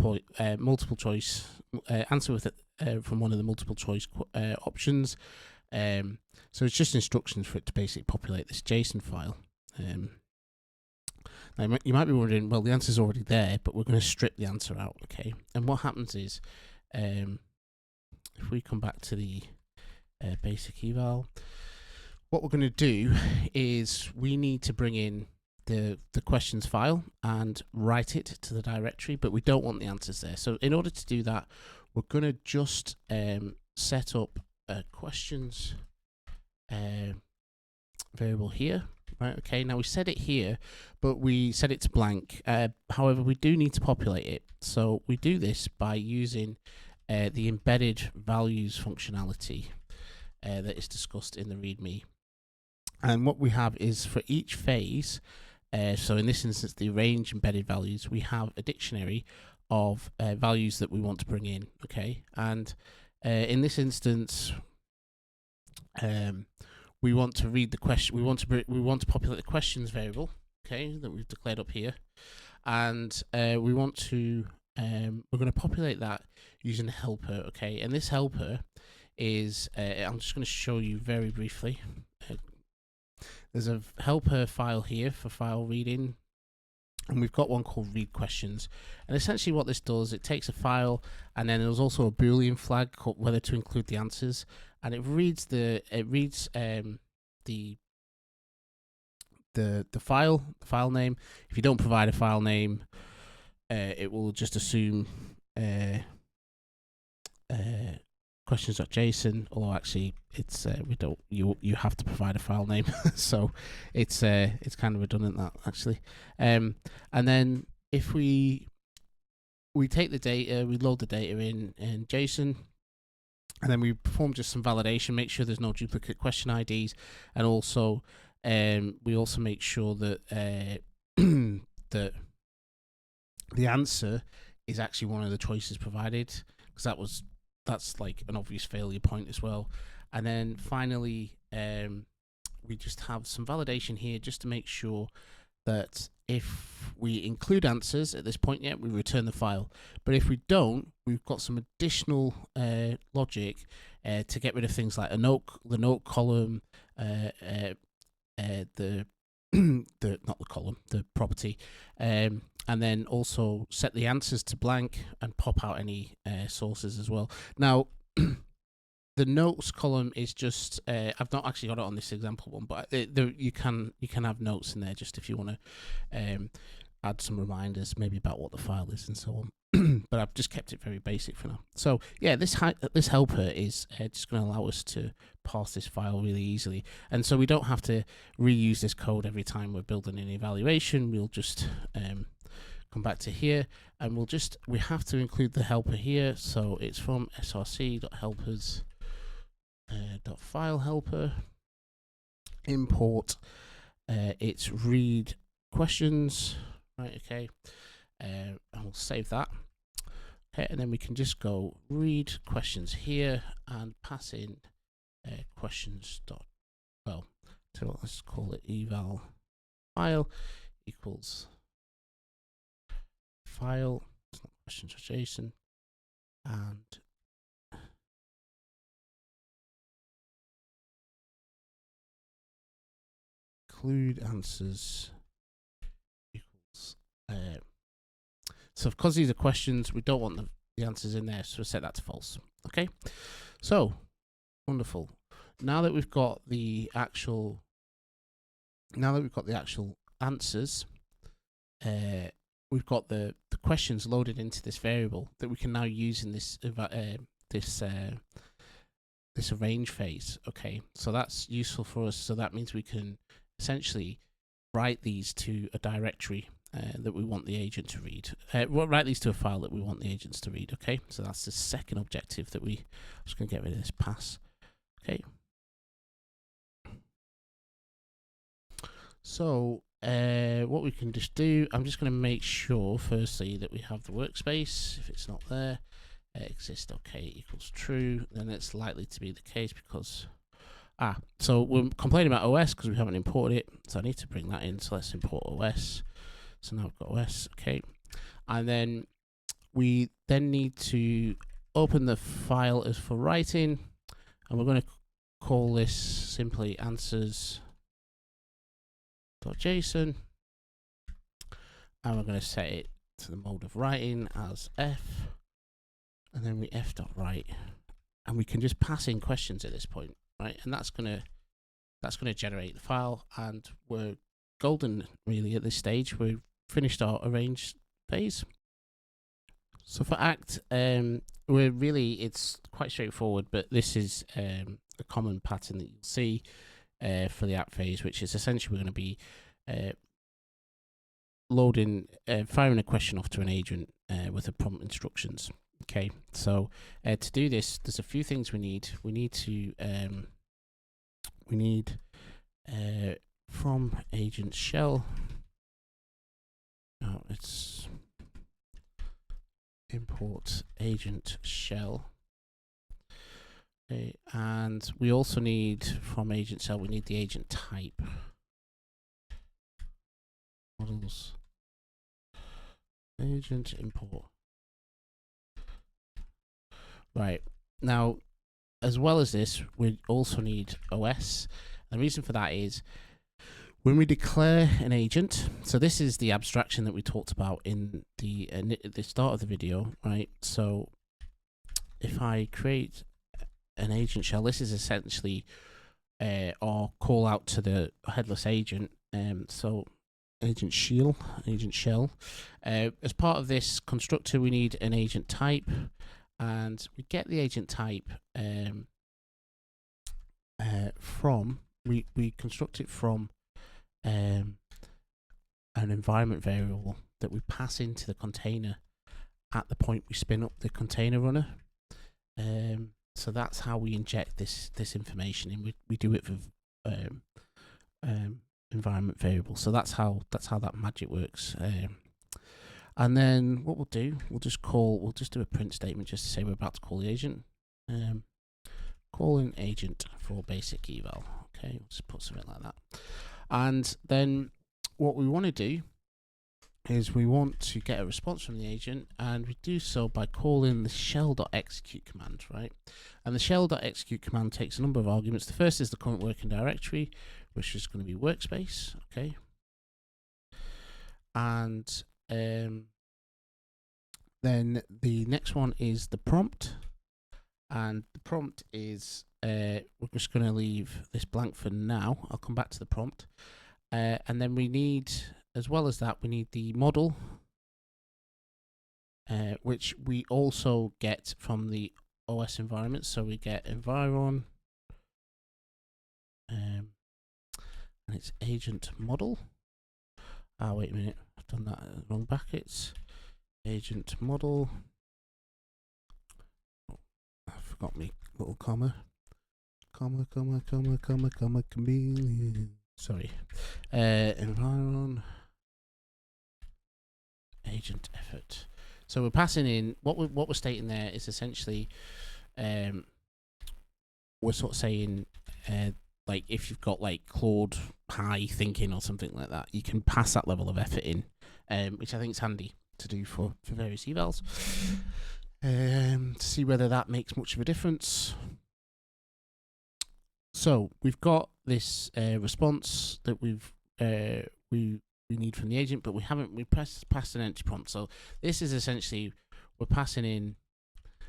choice, answer with it from one of the multiple choice options. So it's just instructions for it to basically populate this JSON file. Now you might be wondering, well, the answer's already there, but we're going to strip the answer out, okay? And what happens is, if we come back to the basic eval, what we're going to do is we need to bring in the questions file and write it to the directory, but we don't want the answers there. So in order to do that, we're going to just set up a questions variable here. Right, okay, now we set it here, but we set it to blank. However, we do need to populate it. So we do this by using the embedded values functionality that is discussed in the README. And what we have is for each phase, so in this instance, the range embedded values, we have a dictionary of values that we want to bring in, okay? And in this instance, we want to read the question. We want to populate the questions variable, okay, that we've declared up here, and we want to we're going to populate that using a helper, okay. And this helper is I'm just going to show you very briefly. There's a helper file here for file reading, and we've got one called read questions. And essentially, what this does, it takes a file, and then there's also a Boolean flag called whether to include the answers. And it reads the file name. If you don't provide a file name, it will just assume questions.json. Although actually, it's you have to provide a file name, so it's kind of redundant that actually. And then if we take the data, we load the data in JSON. And then we perform just some validation, make sure there's no duplicate question IDs, and also we also make sure that that the answer is actually one of the choices provided, because that's like an obvious failure point as well. And then finally, we just have some validation here just to make sure that if we include answers at this point, we return the file. But if we don't, we've got some additional logic to get rid of things like the note column, the not the column, the property, and then also set the answers to blank and pop out any sources as well. Now, the notes column is just I've not actually got it on this example one, but you can have notes in there just if you want to add some reminders maybe about what the file is and so on. But I've just kept it very basic for now. So yeah, this helper is just going to allow us to parse this file really easily, and so we don't have to reuse this code every time we're building an evaluation. We'll just come back to here, and we have to include the helper here. So it's from src.helpers .file helper, import its read questions, right? Okay, and we'll save that. Okay, and then we can just go read questions here and pass in questions dot, well, so let's call it eval file equals file, it's not questions or JSON, and include answers equals so because these are questions, we don't want the answers in there, so we'll set that to false. Okay, so wonderful. Now that we've got the actual answers, we've got the questions loaded into this variable that we can now use in this this arrange phase. Okay, so that's useful for us. So that means we can essentially write these to a directory that we want the agent to read. Write these to a file that we want the agents to read. Okay, so that's the second objective that I'm just going to get rid of this pass. Okay, so what we can just do, I'm just going to make sure firstly that we have the workspace. If it's not there, exist okay equals true, then it's likely to be the case because so we're complaining about OS because we haven't imported it, so I need to bring that in. So let's import OS. So now I've got OS, okay, and then we need to open the file as for writing, and we're going to call this simply answers.json, and we're going to set it to the mode of writing as f, and then we f.write, and we can just pass in questions at this point, right? And that's gonna generate the file, and we're golden really at this stage. We've finished our arrange phase. So for act, it's quite straightforward, but this is a common pattern that you'll see for the act phase, which is essentially we're going to be firing a question off to an agent with the prompt instructions. Okay, so to do this, there's a few things we need. We need from agent shell. Oh, it's import agent shell. Okay, and we also need from agent shell, we need the agent type. Models agent import. Right, now as well as this, we also need OS. The reason for that is when we declare an agent, so this is the abstraction that we talked about in the start of the video, right? So if I create an agent shell, this is essentially our call out to the headless agent. So agent shell. As part of this constructor, we need an agent type, and we get the agent type we construct it from an environment variable that we pass into the container at the point we spin up the container runner. So that's how we inject this information in. We do it with environment variable. So that's how that magic works. And then what we'll do, we'll just do a print statement just to say we're about to call the agent. Calling agent for basic eval. Okay, we'll just put something like that. And then what we want to do is we want to get a response from the agent, and we do so by calling the shell.execute command, right? And the shell.execute command takes a number of arguments. The first is the current working directory, which is going to be workspace, okay? And then the next one is the prompt, and the prompt is we're just going to leave this blank for now. I'll come back to the prompt, and then we need, as well as that, we need the model, which we also get from the OS environment. So we get environ, and it's agent model. Ah, wait a minute, I've done that wrong brackets. Agent model. Oh, I forgot me little comma. Comma, chameleon. Sorry. Environ agent effort. So we're passing in what we're stating there is essentially we're sort of saying like if you've got like Claude high thinking or something like that, you can pass that level of effort in, which I think is handy to do for various evals, to see whether that makes much of a difference. So we've got this response that we need from the agent, but we passed an empty prompt. So this is essentially we're passing in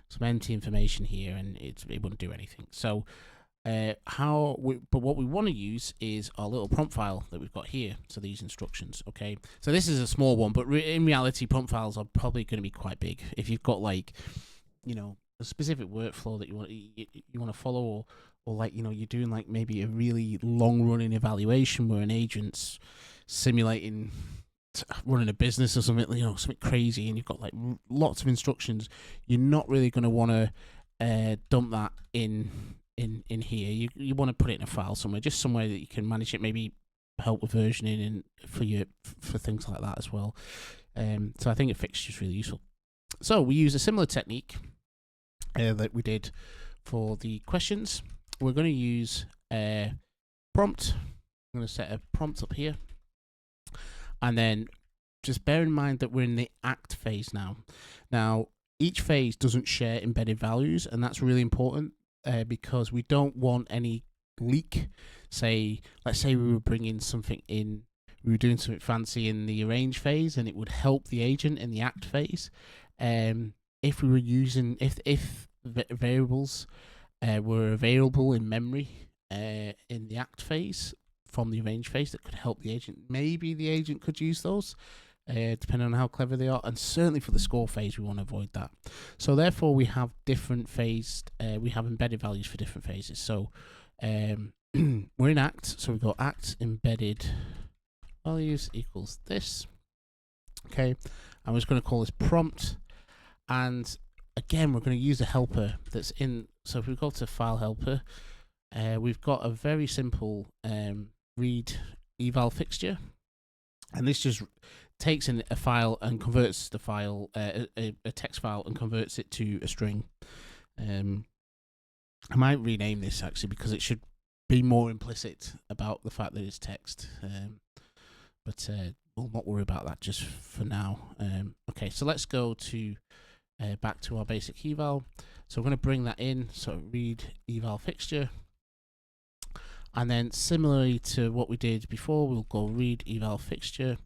some empty information here, and it wouldn't do anything. So but what we want to use is our little prompt file that we've got here. So these instructions, okay. So this is a small one, but in reality, prompt files are probably going to be quite big. If you've got like, you know, a specific workflow that you want to follow, or like, you know, you're doing like maybe a really long running evaluation where an agent's simulating running a business or something, you know, something crazy, and you've got like lots of instructions, you're not really going to want to dump that in here. You want to put it in a file somewhere, just somewhere that you can manage it, maybe help with versioning and for things like that as well. So I think a fixture is really useful. So we use a similar technique that we did for the questions. We're going to use a prompt. I'm going to set a prompt up here, and then just bear in mind that we're in the act phase now. Now each phase doesn't share embedded values, and that's really important. Because we don't want any leak. Let's say we were bringing something in, we were doing something fancy in the arrange phase, and it would help the agent in the act phase. If we were using, if variables were available in memory in the act phase from the arrange phase that could help the agent, maybe the agent could use those. Depending on how clever they are, and certainly for the score phase we want to avoid that. So therefore we have different phased, we have embedded values for different phases. So we're in act, so we've got act embedded values equals this. Okay, I'm just going to call this prompt, and again we're going to use a helper that's in. So if we go to file helper, we've got a very simple read eval fixture, and this just takes in a file and converts the file, a text file, and converts it to a string. I might rename this actually because it should be more implicit about the fact that it's text. But we'll not worry about that just for now. Okay, so let's go to back to our basic eval. So we're going to bring that in. So read eval fixture. And then similarly to what we did before, we'll go read eval fixture.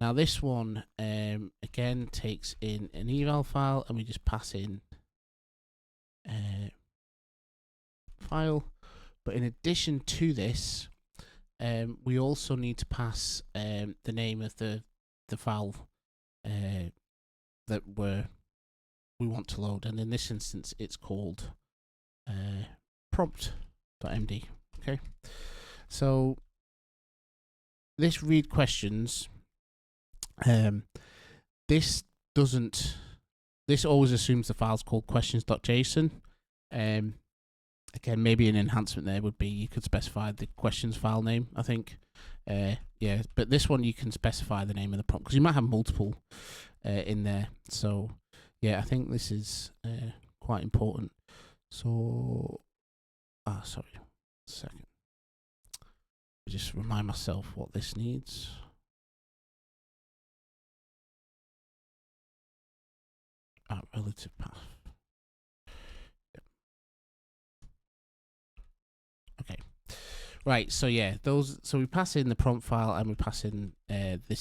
Now this one again takes in an eval file, and we just pass in file. But in addition to this, we also need to pass the name of the file that we want to load, and in this instance it's called prompt.md. Okay, so this read questions. This always assumes the file's called questions.json. Again, maybe an enhancement there would be you could specify the questions file name, I think. Yeah, but this one you can specify the name of the prompt because you might have multiple in there. So yeah, I think this is quite important. So, sorry, a second. Just remind myself what this needs. relative path. Okay. Right. So yeah, those. So we pass in the prompt file and we pass in the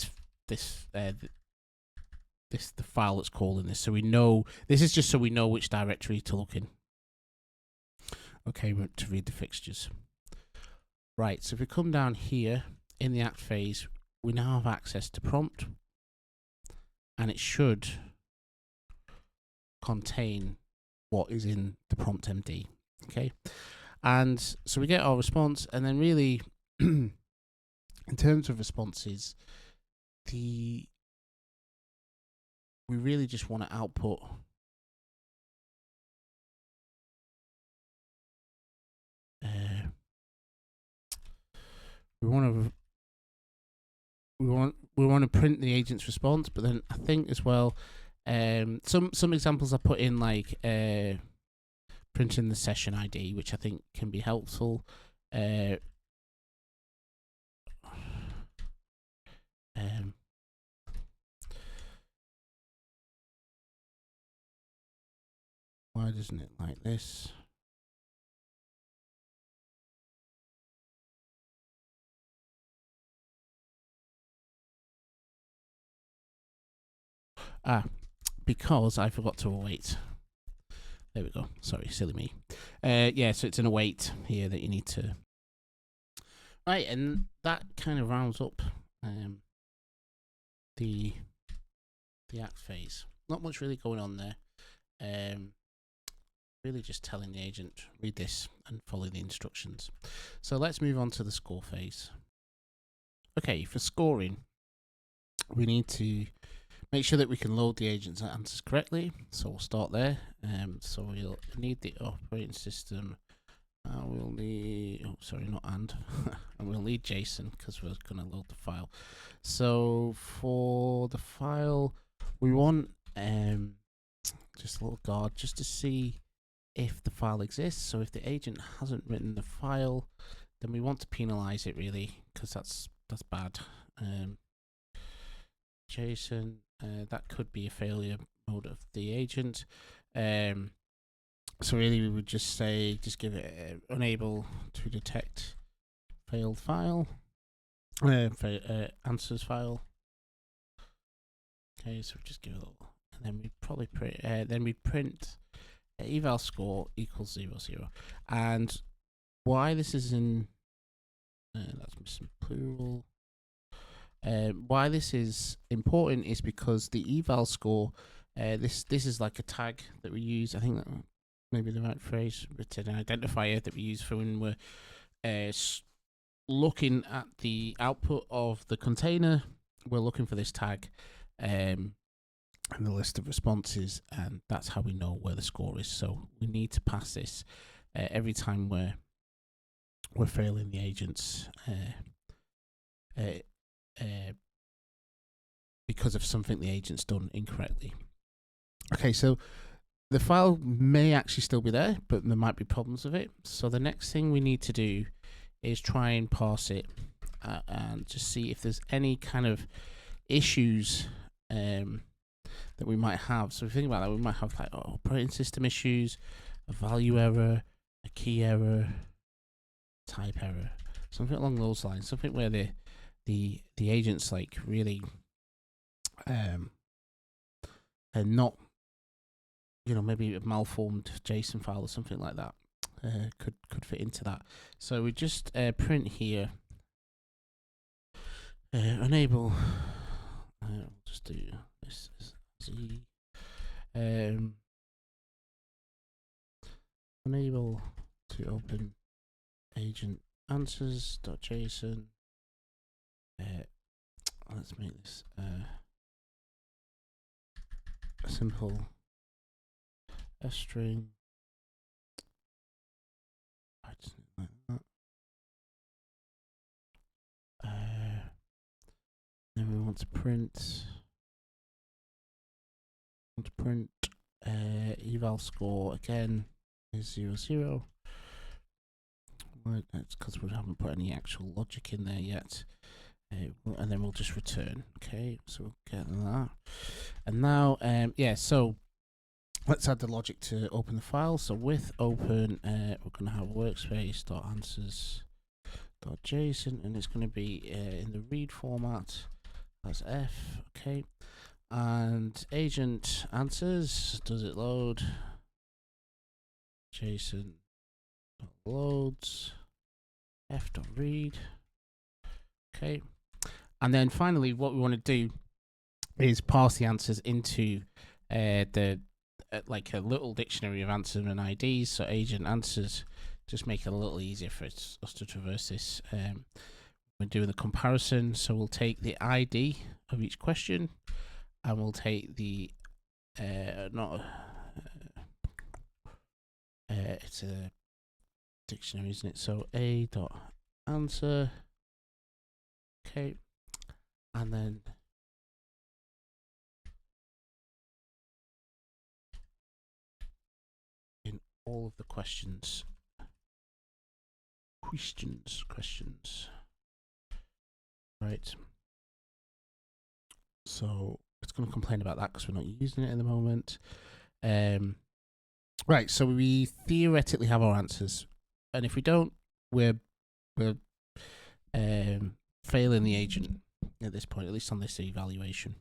file that's calling this. So we know this is just so we know which directory to look in. Okay, to read the fixtures. Right. So if we come down here in the act phase, we now have access to prompt, and it should contain what is in the prompt MD. Okay. And so we get our response, and then really, in terms of responses, we really just want to output we want to print the agent's response, but then I think as well, some examples I put in, like printing the session ID, which I think can be helpful. Why doesn't it like this? Because I forgot to await. There we go. Sorry, silly me. Yeah, so it's an await here that you need to. Right, and that kind of rounds up the act phase. Not much really going on there. Really just telling the agent, read this and follow the instructions. So let's move on to the score phase. Okay, for scoring, we need to make sure that we can load the agent's answers correctly. So we'll start there. So we'll need the operating system. We'll need, oh, sorry, not and. And we'll need JSON because we're going to load the file. So for the file, we want just a little guard just to see if the file exists. So if the agent hasn't written the file, then we want to penalize it really, because that's bad. JSON, that could be a failure mode of the agent. So really we would just say, just give it unable to detect failed file, answers file. Okay, so just give it a little, and then we probably print, eval score equals 0, 0. And why this is in, that's missing plural. Why this is important is because the eval score, this is like a tag that we use. I think that maybe the right phrase, it's an identifier that we use for when we're looking at the output of the container. We're looking for this tag and the list of responses, and that's how we know where the score is. So we need to pass this every time we're failing the agents because of something the agent's done incorrectly. Okay, so the file may actually still be there, but there might be problems with it. So the next thing we need to do is try and parse it and just see if there's any kind of issues that we might have. So if you think about that, we might have like operating system issues, a value error, a key error, type error, something along those lines. Something where the agent's like really and not, maybe a malformed JSON file or something like that could fit into that. So we just print here enable. We'll just do this Z. Enable to open agent answers.json. Let's make this a simple string. I just like that. Then we want to print. Eval score again is 0, 0. Right, that's because we haven't put any actual logic in there yet. And then we'll just return. Okay, so we'll get that. And now, so let's add the logic to open the file. So with open, we're going to have workspace.answers.json, and it's going to be in the read format as F. Okay. And agent answers, does it load? JSON loads f.read. Okay. And then finally, what we want to do is parse the answers into like a little dictionary of answers and IDs. So agent answers, just make it a little easier for us to traverse this. We're doing the comparison, so we'll take the ID of each question, and we'll take the it's a dictionary, isn't it? So a.answer. Okay, and then in all of the questions. Right. So it's going to complain about that because we're not using it at the moment. Right. So we theoretically have our answers, and if we don't, we're failing the agent at this point, at least on this evaluation.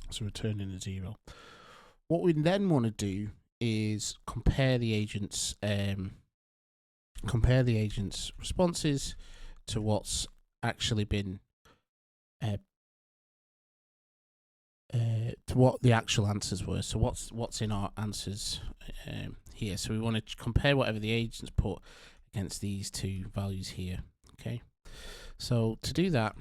So returning a 0. What we then want to do is compare the agent's responses to what's actually been to what the actual answers were. So what's in our answers here. So we want to compare whatever the agents put against these two values here. Okay. So to do that,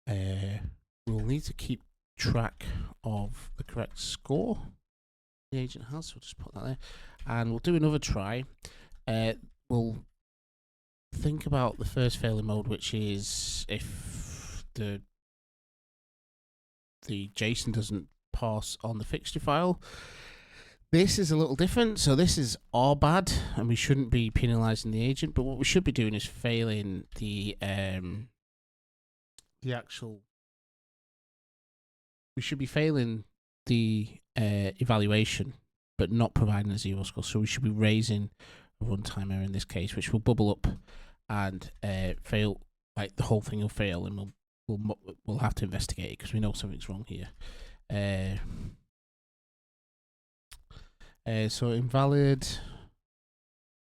we'll need to keep track of the correct score the agent has. So we'll just put that there, and we'll do another try. We'll think about the first failing mode, which is if the JSON doesn't pass on the fixture file. This is a little different. So this is our bad, and we shouldn't be penalizing the agent. But what we should be doing is failing the actual. We should be failing the evaluation, but not providing a 0 score. So we should be raising a runtime error in this case, which will bubble up and fail. Like the whole thing will fail, and we'll have to investigate it because we know something's wrong here. So invalid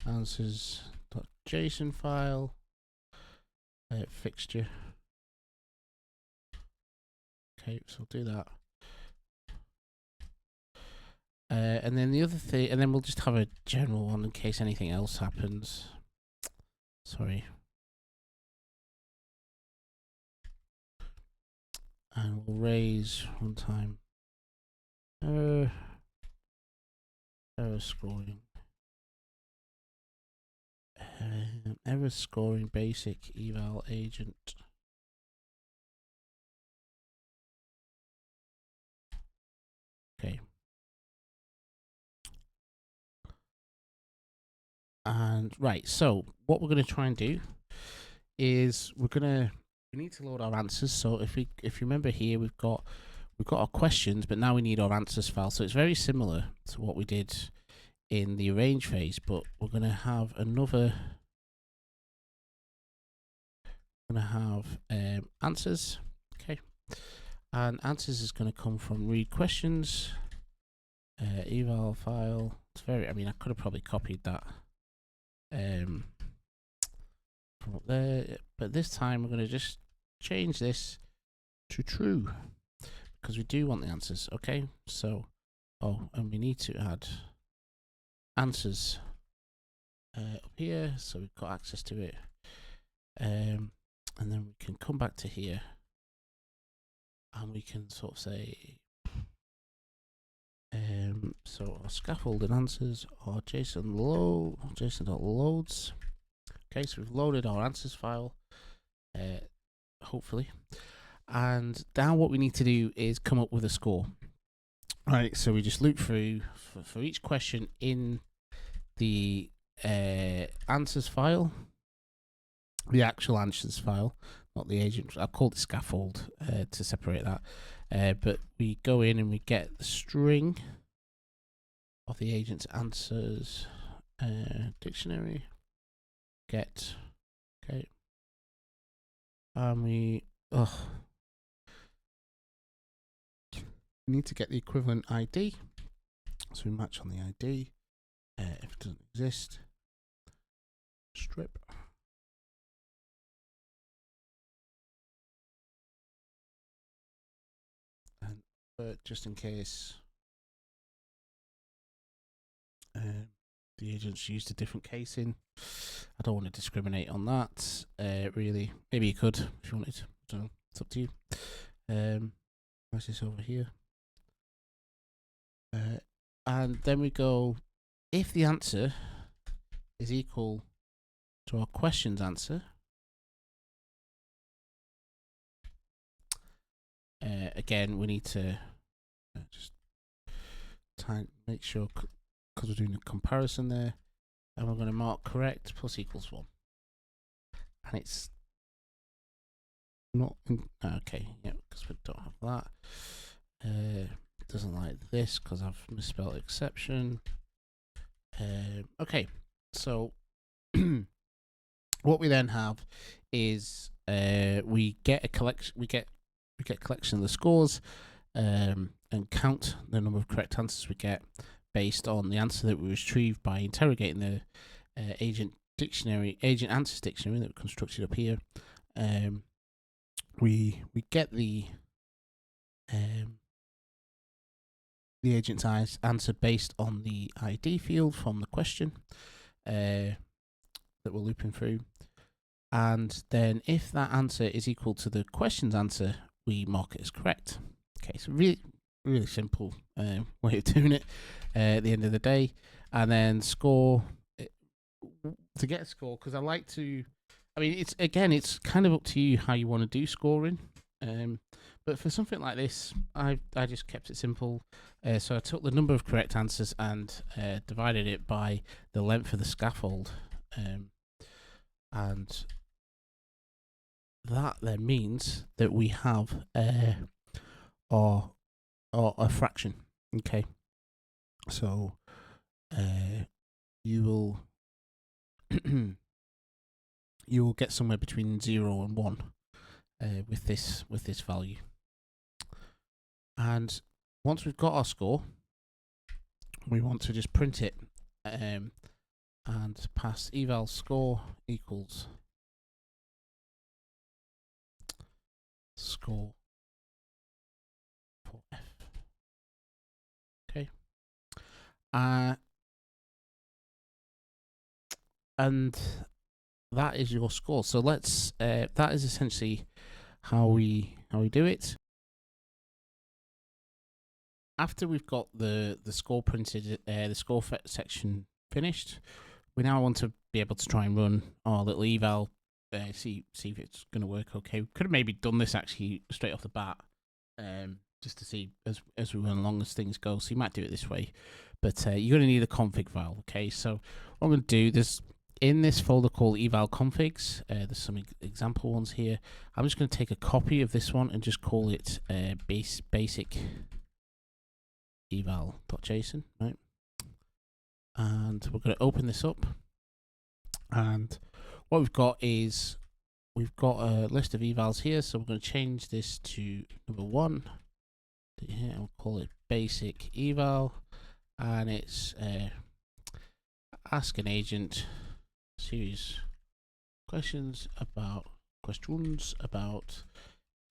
answers.json file fixture. Okay, so I'll do that. And then the other thing, and then we'll just have a general one in case anything else happens. Sorry. And we'll raise runtime error scoring. Error scoring basic eval agent. Okay. And right, so what we're going to try and do is we need to load our answers. So if you remember here, we've got our questions, but now we need our answers file. So it's very similar to what we did in the arrange phase, but we're going to have another. We're going to have answers. Okay, and answers is going to come from read questions eval file. It's very. I mean, I could have probably copied that from up there, but this time we're going to just change this to true because we do want the answers. Okay, so and we need to add answers up here, so we've got access to it, and then we can come back to here and we can sort of say so our scaffolded answers are JSON.loads. Okay, so we've loaded our answers file, hopefully. And now what we need to do is come up with a score. Right, so we just loop through for each question in the answers file, the actual answers file, not the agent. I've called it scaffold to separate that. But we go in and we get the string of the agent's answers dictionary get. Okay, and we need to get the equivalent ID, so we match on the ID. If it doesn't exist, strip. And just in case the agents used a different casing, I don't want to discriminate on that. Really, maybe you could if you wanted. So it's up to you. What's this over here? And then we go, if the answer is equal to our question's answer, again, we need to just make sure, because we're doing a comparison there, and we're going to mark correct plus equals 1. And it's not okay, yeah, because we don't have that. It doesn't like this because I've misspelled exception. Okay, so what we then have is we get a collection. We get a collection of the scores and count the number of correct answers we get based on the answer that we retrieved by interrogating the agent answers dictionary that we constructed up here. We get the agent's answer based on the ID field from the question that we're looping through, and then if that answer is equal to the question's answer, we mark it as correct. Okay, so really simple way of doing it at the end of the day. And then score, to get a score, because I like to, I mean, it's kind of up to you how you want to do scoring. But for something like this, I just kept it simple. So I took the number of correct answers and divided it by the length of the scaffold. And that then means that we have a fraction. Okay, so you will you will get somewhere between 0 and 1 with this value. And once we've got our score, we want to just print it and pass eval score equals score for F. Okay. And that is your score. So let's that is essentially how we do it. After we've got the score printed, the score section finished, we now want to be able to try and run our little eval, see if it's going to work okay. We could have maybe done this actually straight off the bat, just to see as we run along as things go. So you might do it this way, but you're going to need a config file. Okay, so what I'm going to do, there's in this folder called eval configs, there's some example ones here. I'm just going to take a copy of this one and just call it basic eval.json, right? And we're going to open this up, and what we've got is we've got a list of evals here. So we're going to change this to number 1 here, and we'll call it basic eval, and it's ask an agent series questions about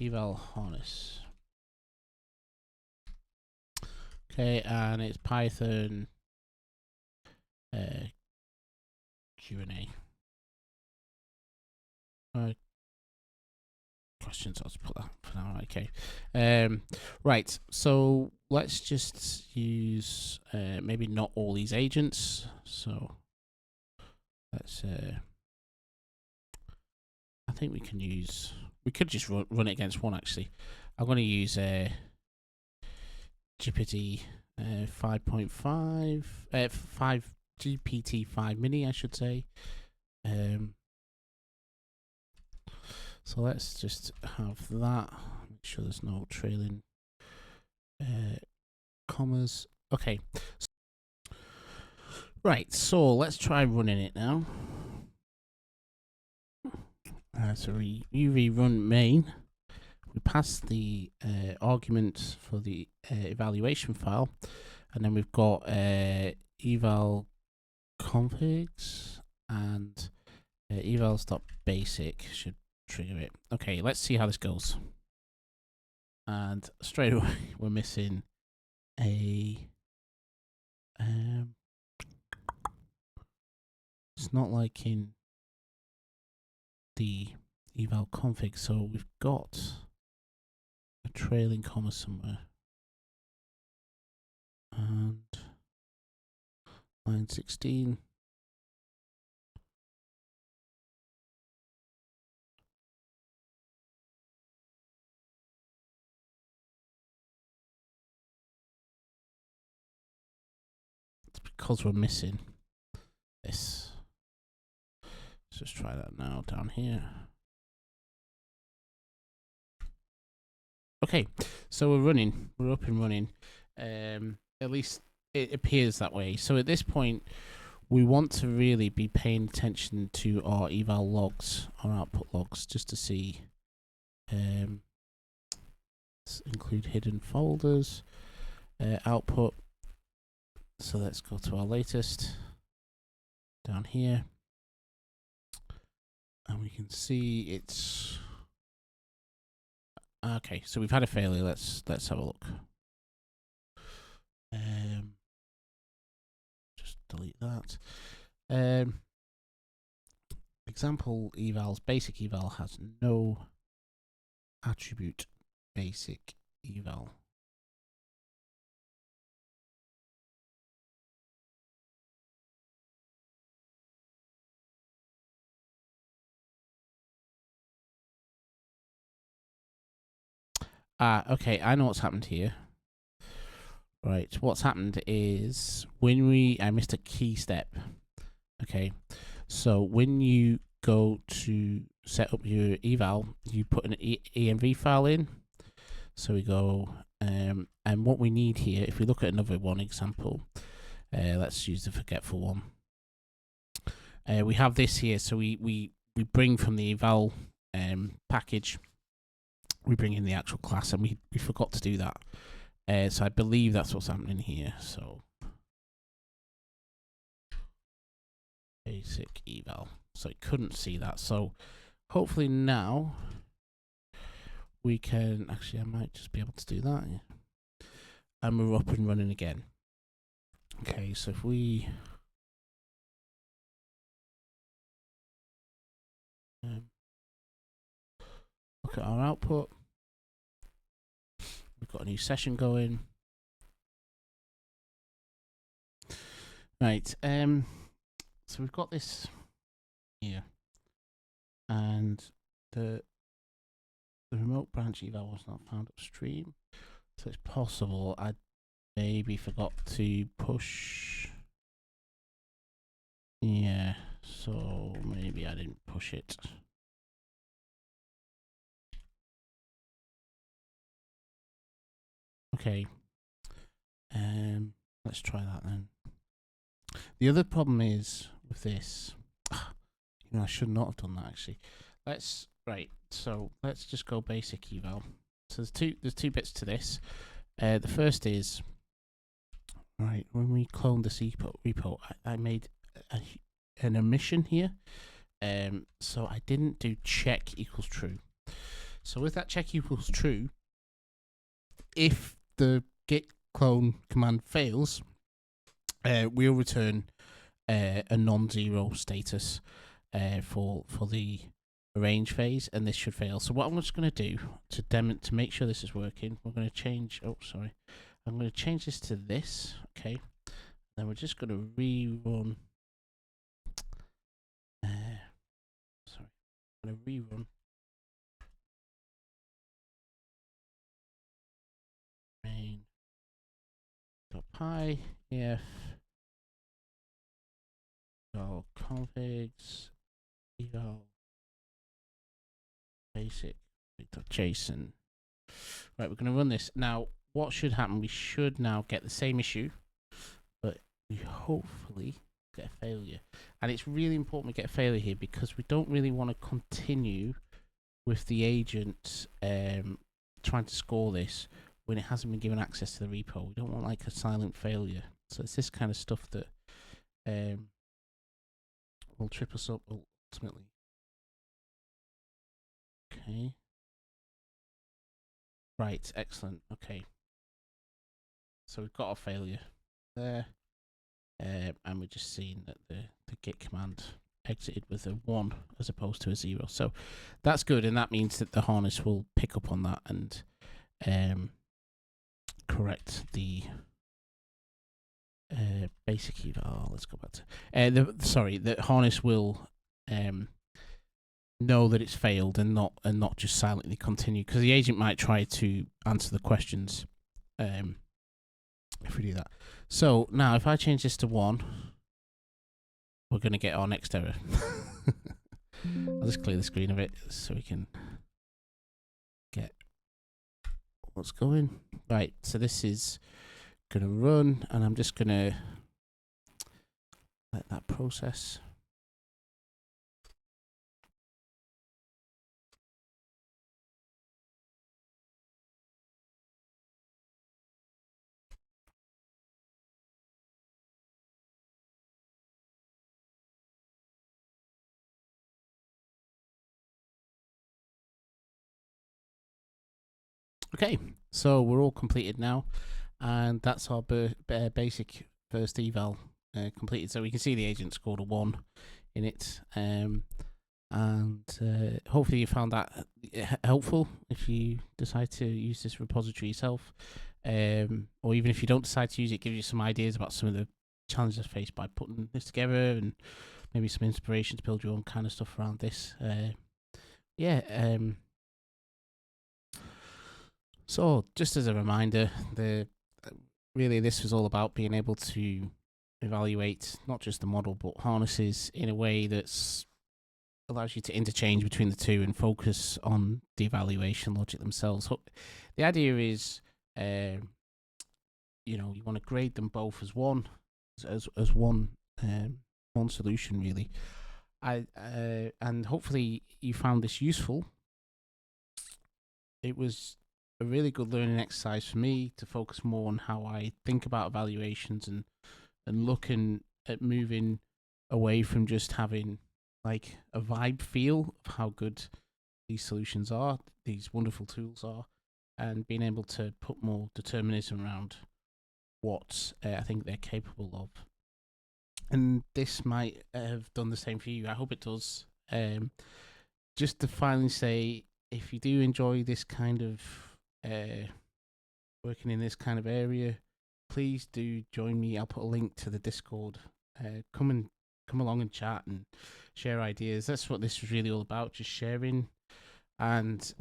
eval-harness. Okay, and it's Python Q&A. Questions, I'll just put that for now. Okay. Right, so let's just use maybe not all these agents. So let's I think we could just run it against one actually. I'm going to use GPT 5.5 GPT-5 mini, I should say. So let's just have that. Make sure there's no trailing commas. Okay. Right, so let's try running it now. So we rerun main. We pass the argument for the evaluation file, and then we've got eval configs and evals.basic should trigger it. Okay, let's see how this goes. And straight away we're missing a it's not like in the eval config, so we've got a trailing comma somewhere, and line 16. It's because we're missing this. Let's just try that now down here. Okay, so we're running. We're up and running. At least it appears that way. So at this point, we want to really be paying attention to our eval logs, our output logs, just to see. Let's include hidden folders, output. So let's go to our latest down here, and we can see it's okay. So we've had a failure. Let's have a look. Just delete that. Example evals, basic eval has no attribute basic eval. Okay, I know what's happened here. Right, what's happened is when I missed a key step. Okay, so when you go to set up your eval, you put an env file in. So we go, and what we need here, if we look at another one example, let's use the forgetful one. We have this here, so we bring from the eval package, we bring in the actual class, and we forgot to do that. So I believe that's what's happening here. So basic eval. So it couldn't see that. So hopefully now we can actually, I might just be able to do that. Yeah. And we're up and running again. Okay, so if we look at our output, we've got a new session going. Right, so we've got this here, and the remote branch eval was not found upstream, so it's possible I maybe forgot to push. Yeah, so maybe I didn't push it. Okay, let's try that then. The other problem is with this, you know, I should not have done that actually. So let's just go basic eval. So there's two bits to this. The first is, right, when we cloned this repo, I made an omission here. So I didn't do check equals true. So with that check equals true, if the git clone command fails, we'll return a non-zero status for the arrange phase, and this should fail. So what I'm just going to do to make sure this is working, we're going to change. Oh, sorry. I'm going to change this to this. Okay. Then we're just going to rerun. Sorry. I'm going to rerun. Main.py if eval configs eval basic .json. Right, we're going to run this now. What should happen? We should now get the same issue, but we hopefully failure. And it's really important we get a failure here because we don't really want to continue with the agent trying to score this when it hasn't been given access to the repo. We don't want like a silent failure. So it's this kind of stuff that will trip us up ultimately. Okay. Right, excellent. Okay. So we've got a failure there. And we're just seeing that the git command exited with a 1 as opposed to a 0. So that's good, and that means that the harness will pick up on that and correct the basic eval. Let's go back to the harness will know that it's failed and not just silently continue, because the agent might try to answer the questions if we do that. So now if I change this to 1, we're going to get our next error. I'll just clear the screen of it so we can get what's going. Right, so this is going to run, and I'm just going to let that process. Okay, so we're all completed now, and that's our basic first eval completed. So we can see the agent scored a 1 in it, and hopefully you found that helpful if you decide to use this repository yourself, or even if you don't decide to use it, give you some ideas about some of the challenges faced by putting this together, and maybe some inspiration to build your own kind of stuff around this. So just as a reminder, really this was all about being able to evaluate not just the model but harnesses in a way that allows you to interchange between the two and focus on the evaluation logic themselves. So the idea is, you want to grade them both as one solution really. And hopefully you found this useful. It was a really good learning exercise for me to focus more on how I think about evaluations and looking at moving away from just having like a vibe feel of how good these solutions are, these wonderful tools are, and being able to put more determinism around what I think they're capable of. And this might have done the same for you. I hope it does. Just to finally say, if you do enjoy this kind of working in this kind of area, please do join me. I'll put a link to the Discord. Come along and chat and share ideas. That's what this is really all about, just sharing and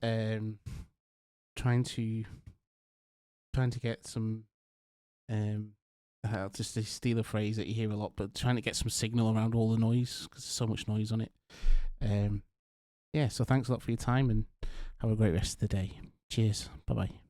trying to get some just to steal a phrase that you hear a lot, but trying to get some signal around all the noise because there's so much noise on it. So thanks a lot for your time and have a great rest of the day. Cheers. Bye bye.